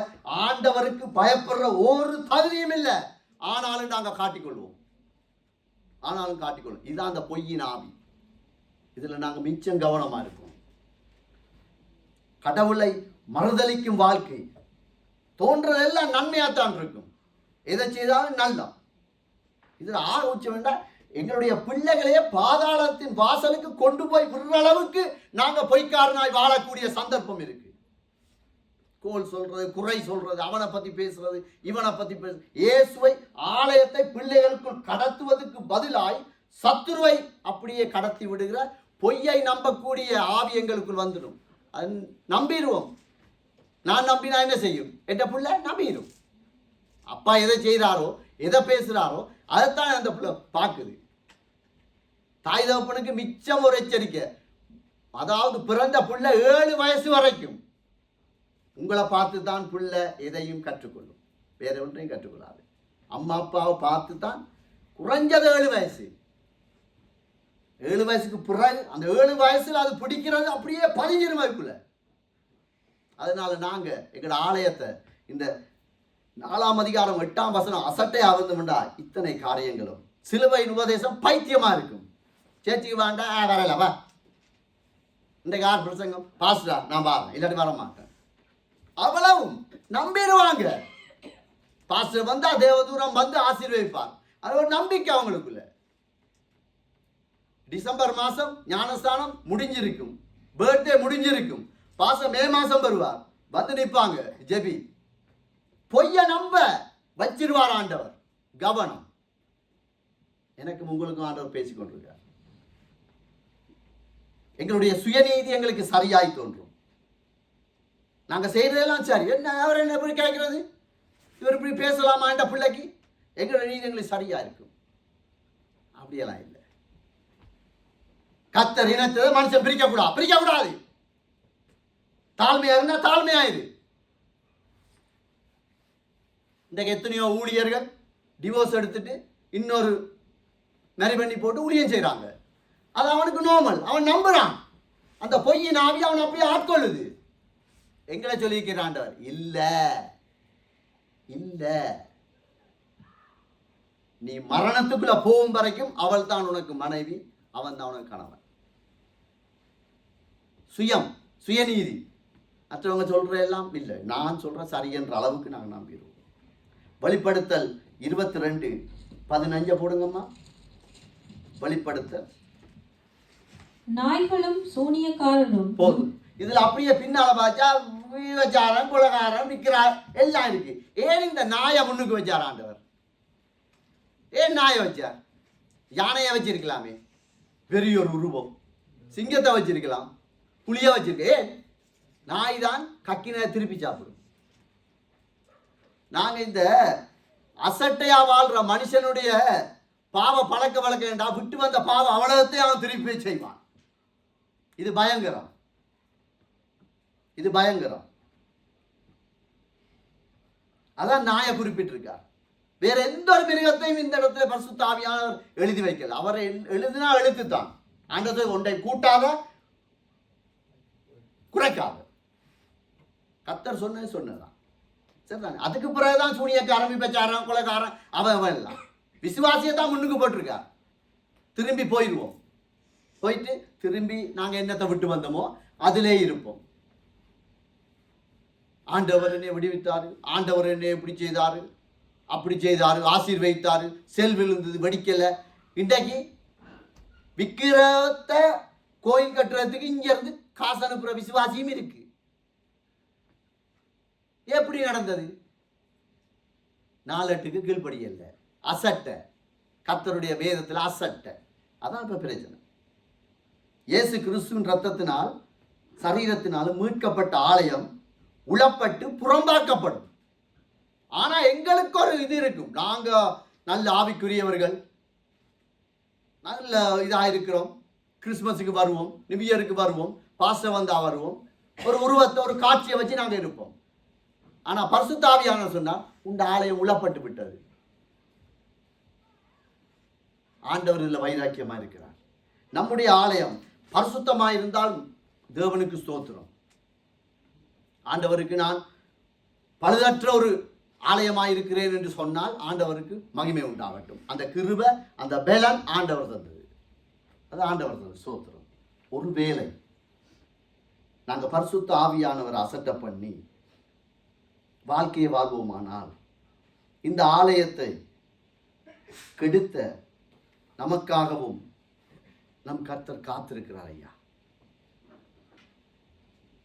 ஆண்டவருக்கு பயப்படுற ஒரு தகுதியும் இல்லை. ஆனாலும் நாங்கள் காட்டிக்கொள்வோம். இதுதான் அந்த பொய்யின் ஆவி. இதுல நாங்கள் மிச்சம் கவனமா இருக்கோம். கடவுளை மறுதலிக்கும் வாழ்க்கை தோன்றதெல்லாம் நன்மையாத்தான் இருக்கும். எதை செய்தாலும் நல்லா. இதுல உச்ச வேண்டாம். எங்களுடைய பிள்ளைகளையே பாதாளத்தின் வாசலுக்கு கொண்டு போய் விடுற அளவுக்கு நாங்க பொய்க்காரனாய் வாழக்கூடிய சந்தர்ப்பம் இருக்கு. கோல் சொல்றது, குறை சொல்றது, அவனை பத்தி பேசுறது, இவனை பத்தி பேசுறது. இயேசுவை ஆலயத்தை பிள்ளைகளுக்குள் கடத்துவதற்கு பதிலாய் சத்துருவை அப்படியே கடத்தி விடுகிற பொய்யை நம்பக்கூடிய ஆவி எங்களுக்குள் வந்துடும். அது நம்பிடுவோம். நான் நம்பினா என்ன செய்யும்? என்ற பிள்ளை நம்பிடும். அப்பா எதை செய்கிறாரோ, எதை பேசுகிறாரோ அதைத்தான் அந்த பிள்ளை பார்க்குது. தாய் தகப்பனுக்கு மிச்சம் ஒரு எச்சரிக்கை. அதாவது பிறந்த பிள்ளை 7 வயசு வரைக்கும் உங்களை பார்த்து தான் பிள்ளை எதையும் கற்றுக்கொள்ளும். வேற ஒன்றையும் கற்றுக்கொள்ளாது. அம்மா அப்பாவை பார்த்து தான் குறைஞ்சது 7 வயசு. 7 வயசுக்கு பிறகு அந்த 7 வயசுல அது பிடிக்கிறது அப்படியே பதிஞ்சிரும் அதுக்குள்ள. அதனால நாங்க எங்களோட ஆலயத்தை இந்த 4ஆம் அதிகாரம் 8ஆம் வசனம் அசட்டை அவர்ந்துமெண்டா இத்தனை காரியங்களும் சிலுவையின் உபதேசம் பைத்தியமா இருக்கும். சேர்ச்சிக்கு வேண்டா வரல வா, இந்த கார் பிரசங்கம் பாஸ்டா நான் வரேன், இல்லாட்டி வர மாட்டேன், அவ்வளவும் நம்பிடுவாங்க. பாஸ்டர் வந்தா தேவதூரம் வந்து ஆசீர்வதிப்பார். அது ஒரு நம்பிக்கை அவங்களுக்குள்ள. டிசம்பர் மாசம் ஞானஸ்தானம் முடிஞ்சிருக்கும், பர்த்டே முடிஞ்சிருக்கும், பாஸ்டர் மே மாசம் வருவார், வந்து நிற்பாங்க ஜெபி. பொய்ய நம்ப வச்சிருவார் ஆண்டவர். கவனம். எனக்கு உங்களுக்கும் ஆண்டவர் பேசிக்கொண்டிருக்கார். எங்களுடைய சுயநீதி எங்களுக்கு சரியாய் தோன்றும். நாங்க செய்யறதெல்லாம் சரி, என்ன அவர் என்ன எப்படி கேட்கிறது, இவர் இப்படி பேசலாமா என்ற பிள்ளைக்கு? எங்களுடைய நீதி எங்களுக்கு சரியா இருக்கும். அப்படியெல்லாம் இல்லை. கர்த்தர் இனத்தை மனுஷன் பிரிக்கக்கூடாது. தாழ்மையா இருந்தா தாழ்மையாயிரு. இன்றைக்கு எத்தனையோ ஊழியர்கள் டிவோர்ஸ் எடுத்துட்டு இன்னொரு மேரி பண்ணி போட்டு ஊழியம் செய்கிறாங்க. அது அவனுக்கு நார்மல். அவன் நம்புறான். அந்த பொய்யின் ஆவி அவன் அப்படியே ஆட்கொள்ளுது. எங்களை சொல்லிக்கிறாண்டவர் இல்ல, நீ மரணத்துக்குள்ள போகும் வரைக்கும் அவள் தான் உனக்கு மனைவி, அவன் தான் உனக்கு கணவன். சுயநீதி மற்றவங்க சொல்ற எல்லாம் இல்லை, நான் சொல்ற சரி என்ற அளவுக்கு நாங்கள் நம்பிடுவோம். வெளிப்படுத்தல் 22:15 போடுங்கம்மா. வெளிப்படுத்தல். நாய்களும் சூனியக்காரரும் போதும். இதுல அப்படியே பின்னால பார்த்தா விபச்சாரம், குலகாரம், விக்கிறார் எல்லாம் இருக்கு. ஏன் இந்த நாயை முன்னுக்கு வச்சார் ஆண்டவர்? ஏன் நாயை வச்சார்? யானையை வச்சிருக்கலாமே, பெரிய ஒரு உருவம். சிங்கத்தை வச்சிருக்கலாம், புளிய வச்சிருக்க. ஏன்? நாய் தான் கக்கின திருப்பி சாப்பிடும். நாங்க இந்த அசட்டையா வாழ்ற மனுஷனுடைய பாவ பழக்க வழக்கண்டா விட்டு வந்த பாவ அவ்வளவுத்தையும் அவன் திருப்பி செய்வான். இது பயங்கரம். அதான் நாயை குறிப்பிட்டிருக்கார். வேற எந்த ஒரு மிருகத்தையும் இந்த இடத்துல பரிசுத்த ஆவியானவர் எழுதி வைக்கல. அவரை எழுதினா எழுத்துத்தான். ஆண்டதை ஒன்றை கூட்டாத குறைக்காத. கர்த்தர் சொன்னதான் சரிதான். அதுக்கு பிறகுதான் சூனியக்காரன், விபச்சாரம், கொலைக்காரன் அவன் எல்லாம் விசுவாசியை தான் முன்னுக்கு போட்டிருக்கார். திரும்பி போயிடுவோம். போயிட்டு திரும்பி நாங்கள் என்னத்தை விட்டு வந்தோமோ அதிலே இருப்போம். ஆண்டவர் என்னை விடுவித்தாரு, ஆண்டவர் என்னை இப்படி செய்தாரு, அப்படி செய்தாரு, ஆசீர்வதித்தாரு, செல் விழுந்தது, வெடிக்கலை. இன்றைக்கு விக்கிரத்தை கோயில் கட்டுறதுக்கு இங்க இருந்து காசு அனுப்புற விசுவாசியும் இருக்கு. எப்படி நடந்தது? 4 8க்கு கீழ்ப்படியல்ல, அசட்டை. கர்த்தருடைய வேதத்தில் அசட்டை. அதான் இப்ப பிரச்சனை. இயேசு கிறிஸ்துவின் ரத்தத்தினால் சரீரத்தினாலும் மீட்கப்பட்ட ஆலயம் உளப்பட்டு புறம்பாக்கப்படும். ஆனா எங்களுக்கு ஒரு இது இருக்கும், நாங்க நல்ல ஆவிக்குரியவர்கள், நல்ல இதாக இருக்கிறோம், கிறிஸ்மஸுக்கு வருவோம், நியூ இயருக்கு வருவோம், பாஸ்டர் வந்தா வருவோம், ஒரு உருவத்தை ஒரு காட்சியை வச்சு நாங்கள் இருப்போம். ஆனால் பரிசுத்த ஆவியானவர் சொன்னால் உண்ட ஆலயம் உளப்பட்டு விட்டது. ஆண்டவர் இதில் வைராக்கியமாக இருக்கிறார். நம்முடைய ஆலயம் பரிசுத்தமாக இருந்தால் தேவனுக்கு ஸ்தோத்திரம். ஆண்டவருக்கு நான் பழுதற்ற ஒரு ஆலயமாக இருக்கிறேன் என்று சொன்னால் ஆண்டவருக்கு மகிமை உண்டாகட்டும். அந்த கிருபை, அந்த பலன் ஆண்டவர் தந்தது, அது ஆண்டவர் தந்தது, ஸ்தோத்திரம். ஒரு வேளை நாங்கள் பரிசுத்த ஆவியானவர் அசட்டை பண்ணி வாழ்க்கையை வாழ்வோமானால் இந்த ஆலயத்தை கெடுத்த நமக்காகவும் நம் கர்த்தர் காத்திருக்கிறார் ஐயா.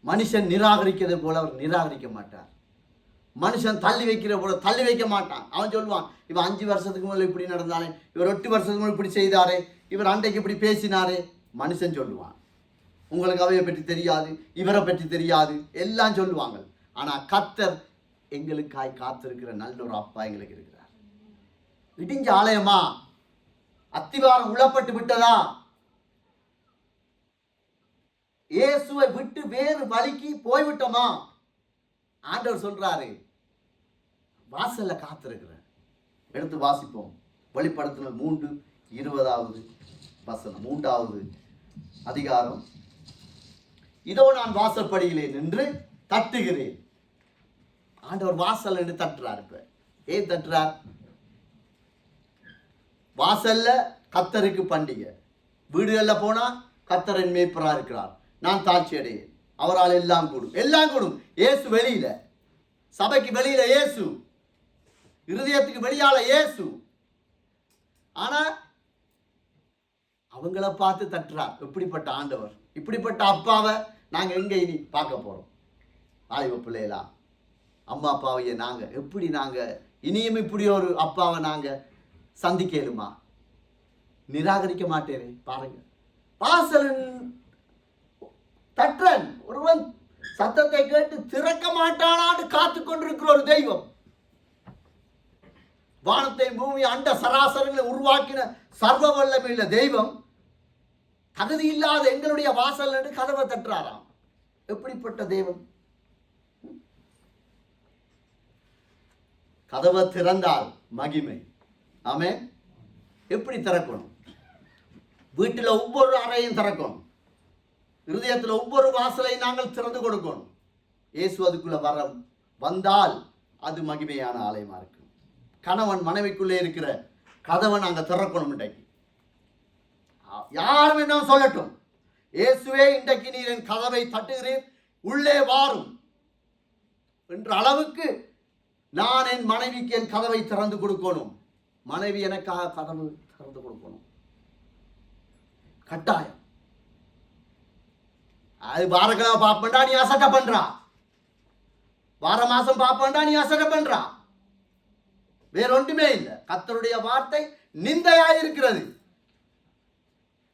மனுஷன் நிராகரிக்கிறது போல அவர் நிராகரிக்க மாட்டார். மனுஷன் தள்ளி வைக்கிற போல தள்ளி வைக்க மாட்டான். அவன் சொல்லுவான், இவன் 5 வருஷத்துக்கு மேலே இப்படி நடந்தானே, இவர் 8 வருஷத்துக்கு மேலே இப்படி செய்தாரே, இவர் அன்றைக்கு இப்படி பேசினாரே. மனுஷன் சொல்லுவான், உங்களுக்கு அவையை பற்றி தெரியாது, இவரை பற்றி தெரியாது, எல்லாம் சொல்லுவாங்க. ஆனால் கர்த்தர் எங்களுக்காய் காத்திருக்கிற நல்ல ஒரு அப்பா எங்களுக்கு இருக்கிறார். இடிஞ்ச ஆலயமா, அத்திவாரம் உளப்பட்டு விட்டதா, இயேசுவை விட்டு வேறு வழிக்கு போய்விட்டோமா? ஆண்டவர் சொல்றாரு, வாசல்ல காத்திருக்கிறேன். எடுத்து வாசிப்போம். வெளிப்படுத்தின 3:20 வசனம், 3வது அதிகாரம். இதோ நான் வாசற்படியிலே நின்று தட்டுகிறேன். ஆண்டவர் வாசல் என்று தட்டுறார். இப்ப ஏன் தட்டுறார்? வாசல்ல கர்த்தருக்கு பண்டிகை. வீடுகள்ல போனா கர்த்தரின் மேய்ப்பரா இருக்கிறார், நான் தாழ்ச்சி அடையேன், அவரால் எல்லாம் கூடும், எல்லாம் கூடும். இயேசு வெளியில, சபைக்கு வெளியில இயேசு, இருதயத்துக்கு வெளியால இயேசு. ஆனா அவங்கள பார்த்து தட்டுறார். எப்படிப்பட்ட ஆண்டவர், இப்படிப்பட்ட அப்பாவை நாங்க எங்க இனி பார்க்க போறோம்? வாலிப பிள்ளைகளா, அம்மா அப்பாவையே நாங்க எப்படி நாங்க இனியும் இப்படி ஒரு அப்பாவை நாங்க சந்திக்கலுமா? நிராகரிக்க மாட்டேனே. பாருங்க, வாசல் தற்றன் ஒருவன் சத்தத்தை கேட்டு திறக்க மாட்டானான்னு காத்து கொண்டிருக்கிற ஒரு தெய்வம். வானத்தை பூமி அண்ட சராசரங்களை உருவாக்கின சர்வ வல்லமையுள்ள தெய்வம் தகுதி இல்லாத எங்களுடைய வாசல் என்று கதவை தட்டுறாராம். எப்படிப்பட்ட தெய்வம்? கதவை திறந்தால் மகிமை. ஆமென். எப்படி திறக்கணும்? வீட்டில் ஒவ்வொரு அறையும் திறக்கணும். இருதயத்தில் ஒவ்வொரு வாசலையும் நாங்கள் திறந்து கொடுக்கணும். இயேசு அதுக்குள்ள வந்தால் அது மகிமையான ஆலயமா இருக்கும். கணவன் மனைவிக்குள்ளே இருக்கிற கதவை நாங்கள் திறக்கணும். இன்றைக்கு யாரும் என்ன சொல்லட்டும், இயேசுவே இன்றைக்கு நீர் என் கதவை தட்டுகிறேன், உள்ளே வாரும் என்ற அளவுக்கு நான் என் மனைவிக்கு என் கதவை திறந்து கொடுக்கணும். மனைவி எனக்காக கதவு திறந்து கொடுக்கணும், கட்டாயம். அது வாரக்கிழமை பாப்பண்டா நீ அசட்டை பண்றா, வார மாசம் பாப்பண்டா நீ அசட்டை பண்றா, வேற ஒன்றுமே இல்லை. கர்த்தருடைய வார்த்தை நிந்தையாயிருக்கிறது.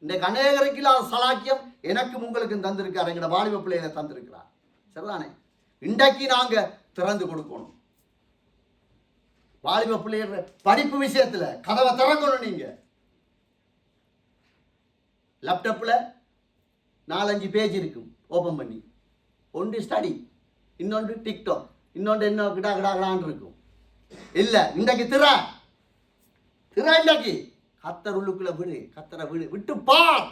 இன்றைக்கு அநேகருக்கு இல்லாத சலாக்கியம் எனக்கும் உங்களுக்கும் தந்திருக்காரு, எங்களோட வாலிப பிள்ளைகளை தந்திருக்கிறார். சரிதானே? இன்றைக்கு நாங்க திறந்து கொடுக்கணும். வாலிப பிள்ளைகள் படிப்பு விஷயத்துல கதவை திறக்கணும். நீங்க லேப்டாப்ல 4-5 பேஜ் இருக்கும், ஓபன் பண்ணி ஒன்று ஸ்டடி, இன்னொன்று டிக்டாக், இன்னொன்று என்ன கிடா கிடாகலான் இருக்கும். இல்ல, இன்றைக்கு திற இன்றைக்கு கர்த்தர் உள்ளுக்குள்ள விடு, கர்த்தரை விடு, விட்டு பார்,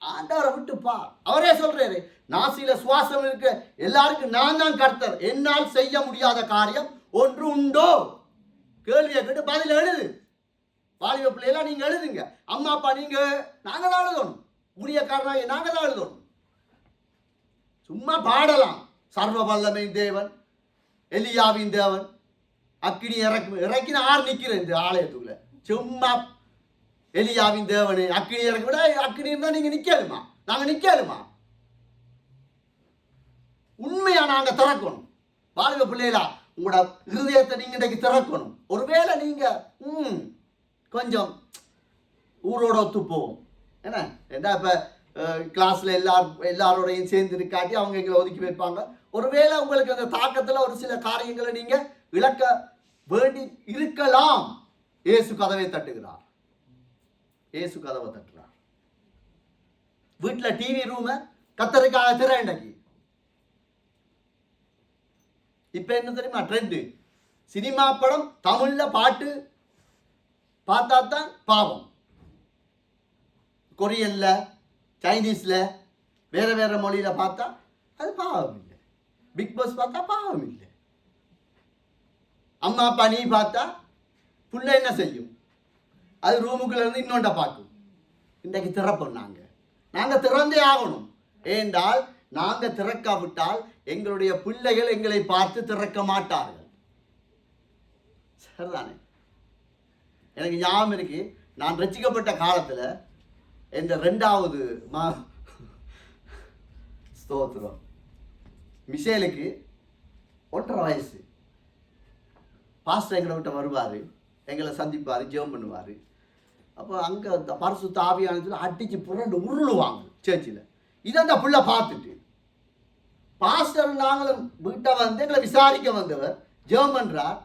ஆண்டவரை விட்டு பார். அவரே சொல்றாரு, நாசியில சுவாசம் இருக்க எல்லாருக்கும் நான் தான் கர்த்தர், என்னால் செய்ய முடியாத காரியம் ஒன்று உண்டோ? கேள்வியை கேட்டு பதில் எழுது. வாலிப பிள்ளைலாம் நீங்க எழுதுங்க. அம்மா அப்பா நீங்க, நாங்க தான் எழுதணும். ஊழியக்காரனாக நாங்க தான் எழுதணும். சும்மா பாடலாம், சர்வ வல்லமை தேவன், எலியாவின் தேவன், அக்கினி இறக்கின ஆறு நிற்கிற இந்த ஆலயத்துக்குள்ள. சும்மா எலியாவின் தேவனே அக்கினி இறக்கி விட, அக்கினி இருந்தா நீங்க நிக்கலுமா? நாங்க நிக்கலுமா? உண்மையா நாங்க திறக்கணும். வாலிப பிள்ளைகளா, உங்களோட இருதயத்தை நீங்க இன்றைக்கு திறக்கணும். ஒருவேளை நீங்க கொஞ்சம் ஊரோட ஒத்து போவோம். என்ன இப்ப கிளாஸ்ல எல்லாரோடையும் சேர்ந்து இருக்காட்டி அவங்க எங்களை ஒதுக்கி வைப்பாங்க. ஒருவேளை உங்களுக்கு அந்த தாக்கத்தில் ஒரு சில காரியங்களை நீங்க இழக்க வேண்டி இருக்கலாம். இயேசு கதவை தட்டுகிறார். இயேசு கதவை தட்டுறார். வீட்டில் டிவி ரூமை கத்தருக்காக திறண்டக்கு. இப்ப என்ன தெரியுமா ட்ரெண்டு? சினிமா படம் தமிழ்ல பாட்டு பார்த்தா தான் பாவம். கொரியன்ல, சைனீஸ்ல, வேற வேற மொழியில பார்த்தா அது பாவம் இல்லை. பிக் பாஸ் பார்த்தா பாவம் இல்லை. அம்மா அப்பா நீ பார்த்தா புள்ள என்ன செய்யும்? அது ரூமுக்குள்ள இருந்து இன்னொண்ட பார்க்கும். இன்றைக்கு திறப்போம். நாங்க திறந்தே ஆகணும். ஏனென்றால் நாங்க திறக்காவிட்டால் எங்களுடைய பிள்ளைகள் எங்களை பார்த்து திறக்க மாட்டார்கள். சரிதானே? எனக்கு ஞாபகம் இருக்கு, நான் ரட்சிக்கப்பட்ட காலத்துல இந்த 2வது ஸ்தோத்திரம் மிஷேலுக்கு 1.5 வயசு. பாஸ்டர் எங்களை விட்டு வருவார், எங்களை சந்திப்பார், ஜெபம் பண்ணுவார். அப்போ அங்கே அந்த பரிசுத்த ஆவியானதுல அடிச்சு புரண்டு உருளுவாங்க சேர்ச்சில். இதை அந்த புள்ள பார்த்துட்டு பாஸ்டர் நாங்களும் வீட்டை வந்து எங்களை விசாரிக்க வந்தவர் ஜெபம் பண்ணுறார்.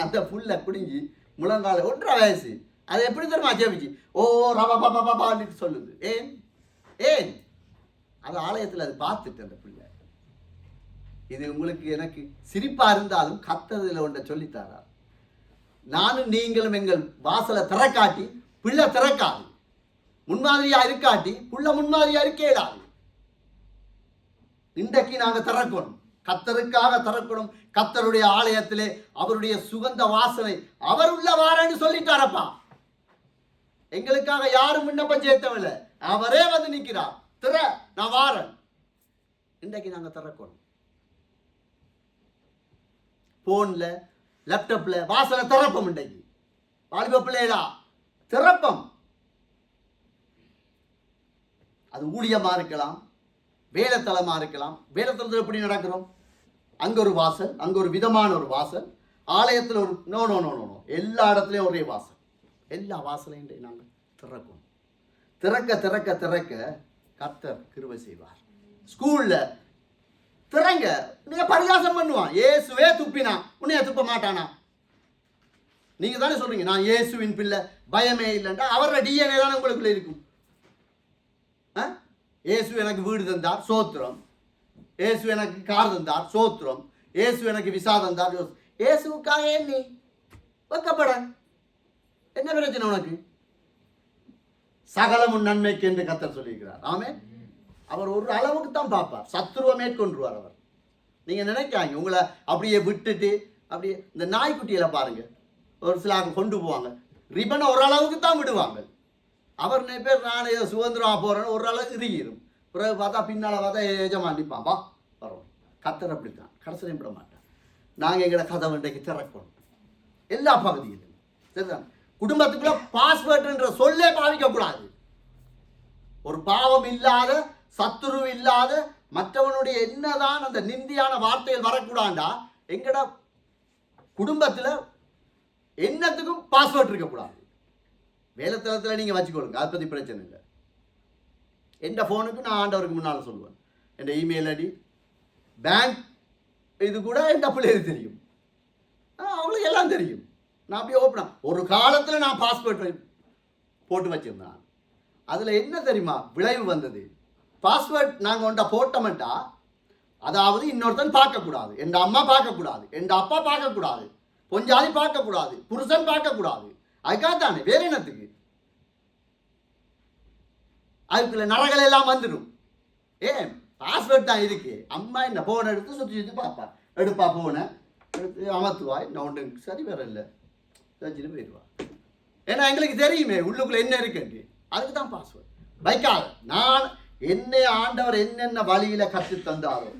அந்த புள்ள குடிஞ்சி முழங்கால 1.5 வயசு. அது எப்படி தெரியுமா ஜெபிச்சு ஓ ரபா பாபா பாபான்னு சொல்லுது. ஏன் அது ஆலயத்தில் அது பார்த்துட்டு அந்த பிள்ளை. இது உங்களுக்கு எனக்கு சிரிப்பா இருந்தாலும் கத்ததில் ஒன்றை சொல்லித்தாரா. நானும் நீங்களும் எங்கள் வாசலை திறக்காட்டி பிள்ளை திறக்காது. முன்மாதிரியா இருக்காட்டி புள்ள முன்மாதிரியா இருக்கேடாது. இன்றைக்கு நாங்க திறக்கணும், கத்தருக்காக திறக்கணும். கத்தருடைய ஆலயத்திலே அவருடைய சுகந்த வாசனை அவர் உள்ள வாரன்னு சொல்லிட்டாரப்பா. எங்களுக்காக யாரும் விண்ணப்பம் செய்யவில்லை, அவரே வந்து நிற்கிறார். திற, நான் வாரன். இன்றைக்கு நாங்க திறக்கணும். போன்ல, லேப்டாப்ல வாசலை திறப்பம். இன்றைக்கு வாலிப பிள்ளைகளா திறப்பம். அது ஊழியமா இருக்கலாம், வேலைத்தலமா இருக்கலாம். வேலைத்தலத்தில் எப்படி நடக்கிறோம்? அங்க ஒரு வாசல், அங்க ஒரு விதமான ஒரு வாசல். ஆலயத்தில் ஒரு நோ நோ நோ நோ எல்லா இடத்துலையும் ஒரே வாசல். எல்லா வாசலையும் நாங்கள் திறக்கணும். திறக்க திறக்க திறக்க கர்த்தர் கிருபை செய்வார். ஸ்கூல்ல திறங்க. நீங்க பரிகாசம் பண்ணுவான், இயேசுவே துப்பினா உன்னைய துப்ப மாட்டானா? நீங்க தானே சொல்றீங்க நான் இயேசுவின் பிள்ளை, பயமே இல்லைன்றா. அவரோட டிஎன்ஏ தானே உங்களுக்குள்ள இருக்கும். இயேசு எனக்கு வீடு தந்தார், சோத்திரம். இயேசு எனக்கு கார் தந்தார், சோத்திரம். இயேசு எனக்கு விசா தந்தார். இயேசுக்காக ஏன் நீ வைக்கப்பட? என்ன பிரச்சனை உனக்கு? சகலமும் நன்மைக்கு என்று கர்த்தர் சொல்லியிருக்கிறார். ஆமே. அவர் ஒரு அளவுக்கு தான் பார்ப்பார், சத்துருவை மேற்கொண்டுருவார் அவர். நீங்க நினைக்காங்க உங்களை அப்படியே விட்டுட்டு அப்படியே இந்த நாய்க்குட்டியில பாருங்க, ஒரு சில கொண்டு போவாங்க, ரிபனை ஒரு அளவுக்கு தான் விடுவாங்க. அவர் பேர் நான் ஏதோ சுதந்திரமா போறேன்னு ஒரு அளவுக்கு இறுகிடும். பிறகு பார்த்தா பின்னால பார்த்தா எஜமான் நிற்பான், வா வரும். கத்தர் அப்படித்தான், கடைசியும் விட மாட்டான். நாங்கள் எங்களை கதை இன்றைக்கு திறக்கணும் எல்லா பகுதியிலும். சரிதான்? குடும்பத்துக்குள்ள பாஸ்வேர்டுன்ற சொல்லே பாவிக்கக்கூடாது. ஒரு பாவம் இல்லாத, சத்துரு இல்லாத, மற்றவனுடைய என்னதான் அந்த நிந்தியான வார்த்தைகள் வரக்கூடாண்டா. எங்கட குடும்பத்தில் என்னத்துக்கும் பாஸ்வேர்ட் இருக்கக்கூடாது. வேலைத்தளத்தில் நீங்கள் வச்சுக்கொள்ளுங்க, அதை பற்றி பிரச்சனை இல்லை. எந்த ஃபோனுக்கு நான் ஆண்டவருக்கு முன்னால் சொல்லுவேன். என் இமெயில் ஐடி, பேங்க் இது கூட என் பிள்ளைகளுக்கு தெரியும், அவங்களுக்கு எல்லாம் தெரியும். நான் அப்படியே ஓப்பனா ஒரு காலத்தில் நான் பாஸ்வேர்ட் போட்டு வச்சிருந்தேன். அதில் என்ன தெரியுமா விளைவு வந்தது? பாஸ்வேர்ட் நாங்கள் ஒன்றை போட்டோம்ட்டா, அதாவது இன்னொருத்தன் பார்க்கக்கூடாது, என் அம்மா பார்க்கக்கூடாது, என் அப்பா பார்க்கக்கூடாது, பொஞ்சாதி பார்க்கக்கூடாது, புருஷன் பார்க்கக்கூடாது. அதுக்காகத்தானே, வேற என்னத்துக்கு? அதுக்குள்ள நரகள் எல்லாம் வந்துடும். ஏன் பாஸ்வேர்ட் தான் இருக்கு. அம்மா என்ன போனை எடுத்து சுற்றி சுற்றி பார்ப்பா, எடுப்பா போனை எடுத்து அமர்த்துவா, என்ன ஒன்று சரி வேற இல்லை வச்சுட்டு போயிடுவா. ஏன்னா எங்களுக்கு தெரியுமே உள்ளுக்குள்ள என்ன இருக்குன்னு. அதுக்கு தான் பாஸ்வேர்ட் வைக்காத. நான் என்னை ஆண்டவர் என்னென்ன வழியில கற்று தந்தாரோ,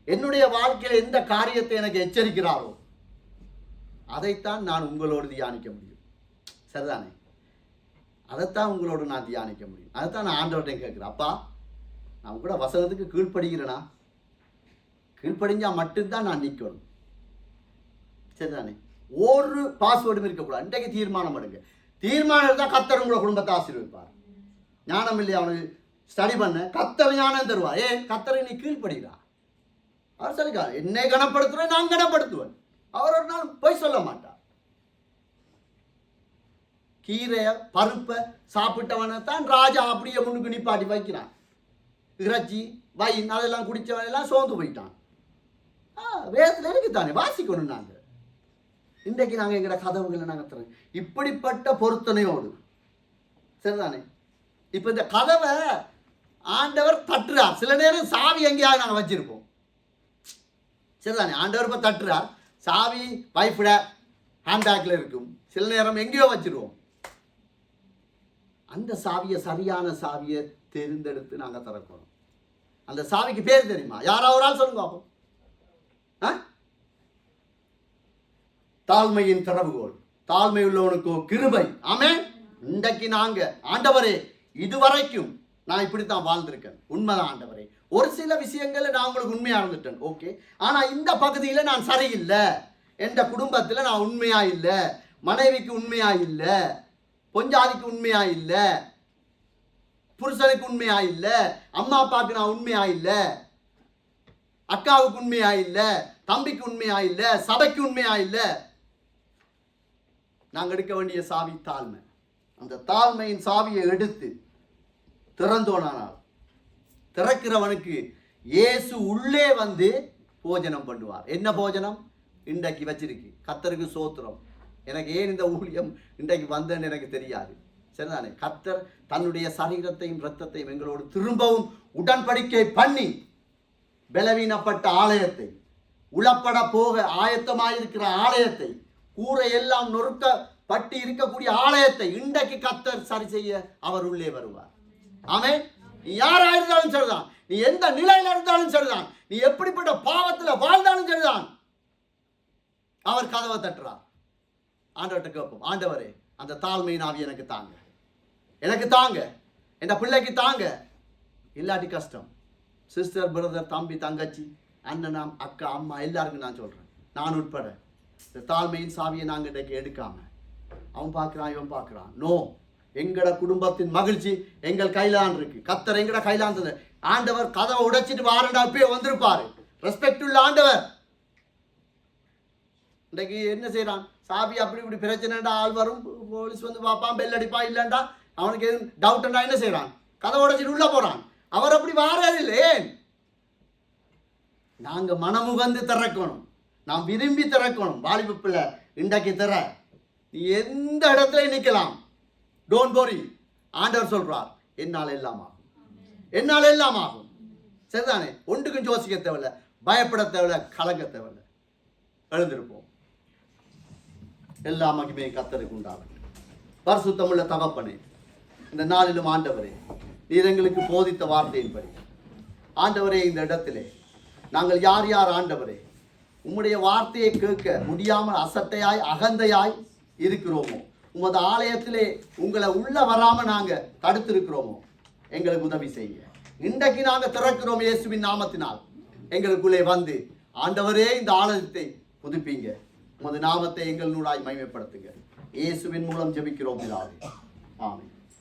என்னுடைய வாழ்க்கையில எந்த காரியத்தை எனக்கு எச்சரிக்கிறாரோ, அதைத்தான் நான் உங்களோடு தியானிக்க முடியும். சரிதானே? அதைத்தான் உங்களோடு நான் தியானிக்க முடியும். அதைத்தான் நான் ஆண்டவர்கிட்ட கேட்குறேன். அப்பா, நான் கூட வசனத்துக்கு கீழ்ப்படுகிறேனா? கீழ்ப்படிஞ்சா மட்டும்தான் நான் நிற்கணும். சரிதானே? ஒரு பாஸ்வேர்டும் இருக்கக்கூடாது. இன்றைக்கு தீர்மானம் எடுங்க. தீர்மானம் எடுத்தால் கர்த்தர் உங்களோட குடும்பத்தை ஆசீர்வதிப்பார். ஞானம் இல்லையா அவனுக்கு ஸ்டடி பண்ண, கர்த்தர் ஞானம் தருவார். ஏன்? கர்த்தரை நீ கீழ்ப்படுகிறா. அவர் சொல்லிக்கார், என்னை கனப்படுத்துவேன், நான் கனப்படுத்துவேன். அவர் ஒரு நாள் போய் சொல்ல மாட்டார். கீரைய பருப்பை சாப்பிட்டவனை தான் ராஜா அப்படியே முன்னுக்கு நிப்பாட்டி வைக்கிறான். இறைச்சி வைன் அதெல்லாம் குடித்தவன் எல்லாம் சோர்ந்து போயிட்டான். வேதத்தில் இருக்குத்தானே, வாசிக்கணும். நாங்கள் இன்றைக்கு நாங்கள் எங்களோட கதவுகளை நாங்கள் தரோம் இப்படிப்பட்ட பொருத்தனையோடு. சரிதானே? இப்போ இந்த கதவை ஆண்டவர் தட்டுறார். சில நேரம் சாவி எங்கேயாவது நாங்கள் வச்சிருப்போம். சரிதானே? ஆண்டவர் இப்போ தட்டுறார், சாவி வைஃபோட ஹேண்ட்பேக்கில் இருக்கும். சில நேரம் எங்கேயோ வச்சிருவோம். அந்த சாவியை, சரியான சாவியை தேர்ந்தெடுத்து நாங்கள் திறக்கணும். அந்த சாவிக்கு பேர் தெரியுமா? யாராவது ஒரு ஆள் சொல்லுங்க பார்ப்போம். தாழ்மையின் திறவுகோல், தாழ்மை உள்ளவனுக்கோ கிருபை. ஆமென். இன்றைக்கு நாங்க, ஆண்டவரே இதுவரைக்கும் நான் இப்படித்தான் வாழ்ந்திருக்கேன், உண்மைதான் ஆண்டவரே. ஒரு சில விஷயங்கள்ல நான் உங்களுக்கு உண்மையா இருந்துட்டேன், ஓகே. ஆனா இந்த பகுதியில நான் சரியில்லை. எந்த குடும்பத்துல நான் உண்மையா இல்லை, மனைவிக்கு உண்மையா இல்லை, பொஞ்சாதிக்கு உண்மையா இல்லை, புருஷனுக்கு உண்மையா இல்லை, அம்மா அப்பாவுக்கு நான் உண்மையா இல்லை, அக்காவுக்கு உண்மையா இல்லை, தம்பிக்கு உண்மையா இல்லை, சபைக்கு உண்மையா இல்லை. நாங்கள் எடுக்க வேண்டிய சாவி தாழ்மை. அந்த தாழ்மையின் சாவியை எடுத்து திறந்தோனால் திறக்கிறவனுக்கு இயேசு உள்ளே வந்து போஜனம் பண்ணுவார். என்ன போஜனம்? இன்றைக்கு வச்சிருக்கு. கர்த்தருக்கு சோத்திரம். எனக்கு ஏன் இந்த ஊழியம் இன்றைக்கு வந்தேன்னு எனக்கு தெரியாது. சரிதானே? கர்த்தர் தன்னுடைய சரீரத்தையும் இரத்தத்தையும் எங்களோடு திரும்பவும் உடன்படிக்கை பண்ணி பலவீனப்பட்ட ஆலயத்தை, உளப்பட போக ஆயத்தமாயிருக்கிற ஆலயத்தை, கூரை எல்லாம் நொறுக்கப்பட்டு இருக்கக்கூடிய ஆலயத்தை இன்றைக்கு கர்த்தர் சரி செய்ய அவர் உள்ளே வருவார். ஆமென். நீ யாரா இருந்தாலும் சரிதான், நீ எந்த நிலையில இருந்தாலும் சரிதான், நீ எப்படிப்பட்ட பாவத்தில் வாழ்ந்தாலும் சரிதான், அவர் கதவை தட்டுறார். ஆண்டவர்கிட்ட கேட்போம், ஆண்டவரே அந்த தாழ்மையின் ஆவி எனக்கு தாங்க, எனக்கு தாங்க, என் பிள்ளைக்கு தாங்க. இல்லாட்டி கஷ்டம். சிஸ்டர், பிரதர், தம்பி, தங்கச்சி, அண்ணனாம், அக்கா, அம்மா எல்லாருக்கும் நான் சொல்கிறேன், நான் உட்பட இந்த தாழ்மையின் சாவியை நாங்கள் இன்றைக்கு எடுக்காம, அவன் பார்க்குறான் இவன் பார்க்குறான், நோ, எங்களோட குடும்பத்தின் மகிழ்ச்சி எங்கள் கையிலான் இருக்கு. கர்த்தர் எங்கட கையிலான். ஆண்டவர் கதவை உடைச்சிட்டு வாரண்டா போய் வந்திருப்பாரு. ரெஸ்பெக்ட் உள்ள ஆண்டவர். இன்றைக்கு என்ன செய்யறான்? சாவி அப்படி இப்படி பிரச்சனைடா, ஆள் வரும், போலீஸ் வந்து பார்ப்பான், பெல் அடிப்பா, இல்லைண்டா அவனுக்கு எதுவும் டவுட்ண்டா என்ன செய்யறான்? கதவை உடைச்சிட்டு உள்ள போறான். அவர் அப்படி வாரதில்லை. நாங்க மனமுகந்து திறக்கணும், நாம் விரும்பி திறக்கணும். வாலிப பிள்ளை இன்றைக்கு திற, நீ எந்த இடத்துல நிற்கலாம். Don't worry. ஆண்டவர் சொல்றார், என்னால் எல்லாம் ஆகும், என்னால் எல்லாம் ஆகும். சரிதானே? ஒன்றுக்கும் யோசிக்க தேவையில்லை, பயப்பட தேவையில்லை, கலங்க தேவையில்லை. எழுந்திருப்போம். எல்லா மகிமையும் கர்த்தருக்கு உண்டாகும். பரிசுத்தமுள்ள தகப்பனே, இந்த நாளிலும் ஆண்டவரே, நீர் எங்களுக்கு போதித்த வார்த்தையின்படி ஆண்டவரே, இந்த இடத்திலே நாங்கள் யார் யார் ஆண்டவரே உம்முடைய வார்த்தையை கேட்க முடியாமல் அசட்டையாய் அகந்தையாய் இருக்கிறோமோ, உமது ஆலயத்திலே உங்களை உள்ள வராம நாங்க தடுத்திருக்கிறோமோ, எங்களுக்கு உதவி செய்ய. இன்றைக்கு நாங்க திறக்கிறோம் இயேசுவின் நாமத்தினால். எங்களுக்குள்ளே வந்து ஆண்டவரே இந்த ஆலயத்தை புதுப்பீங்க, உமது நாமத்தை எங்கள் நூலாய் மகிமைப்படுத்துங்க. இயேசுவின் மூலம் ஜெபிக்கிறோம் பிதாவே. ஆமென்.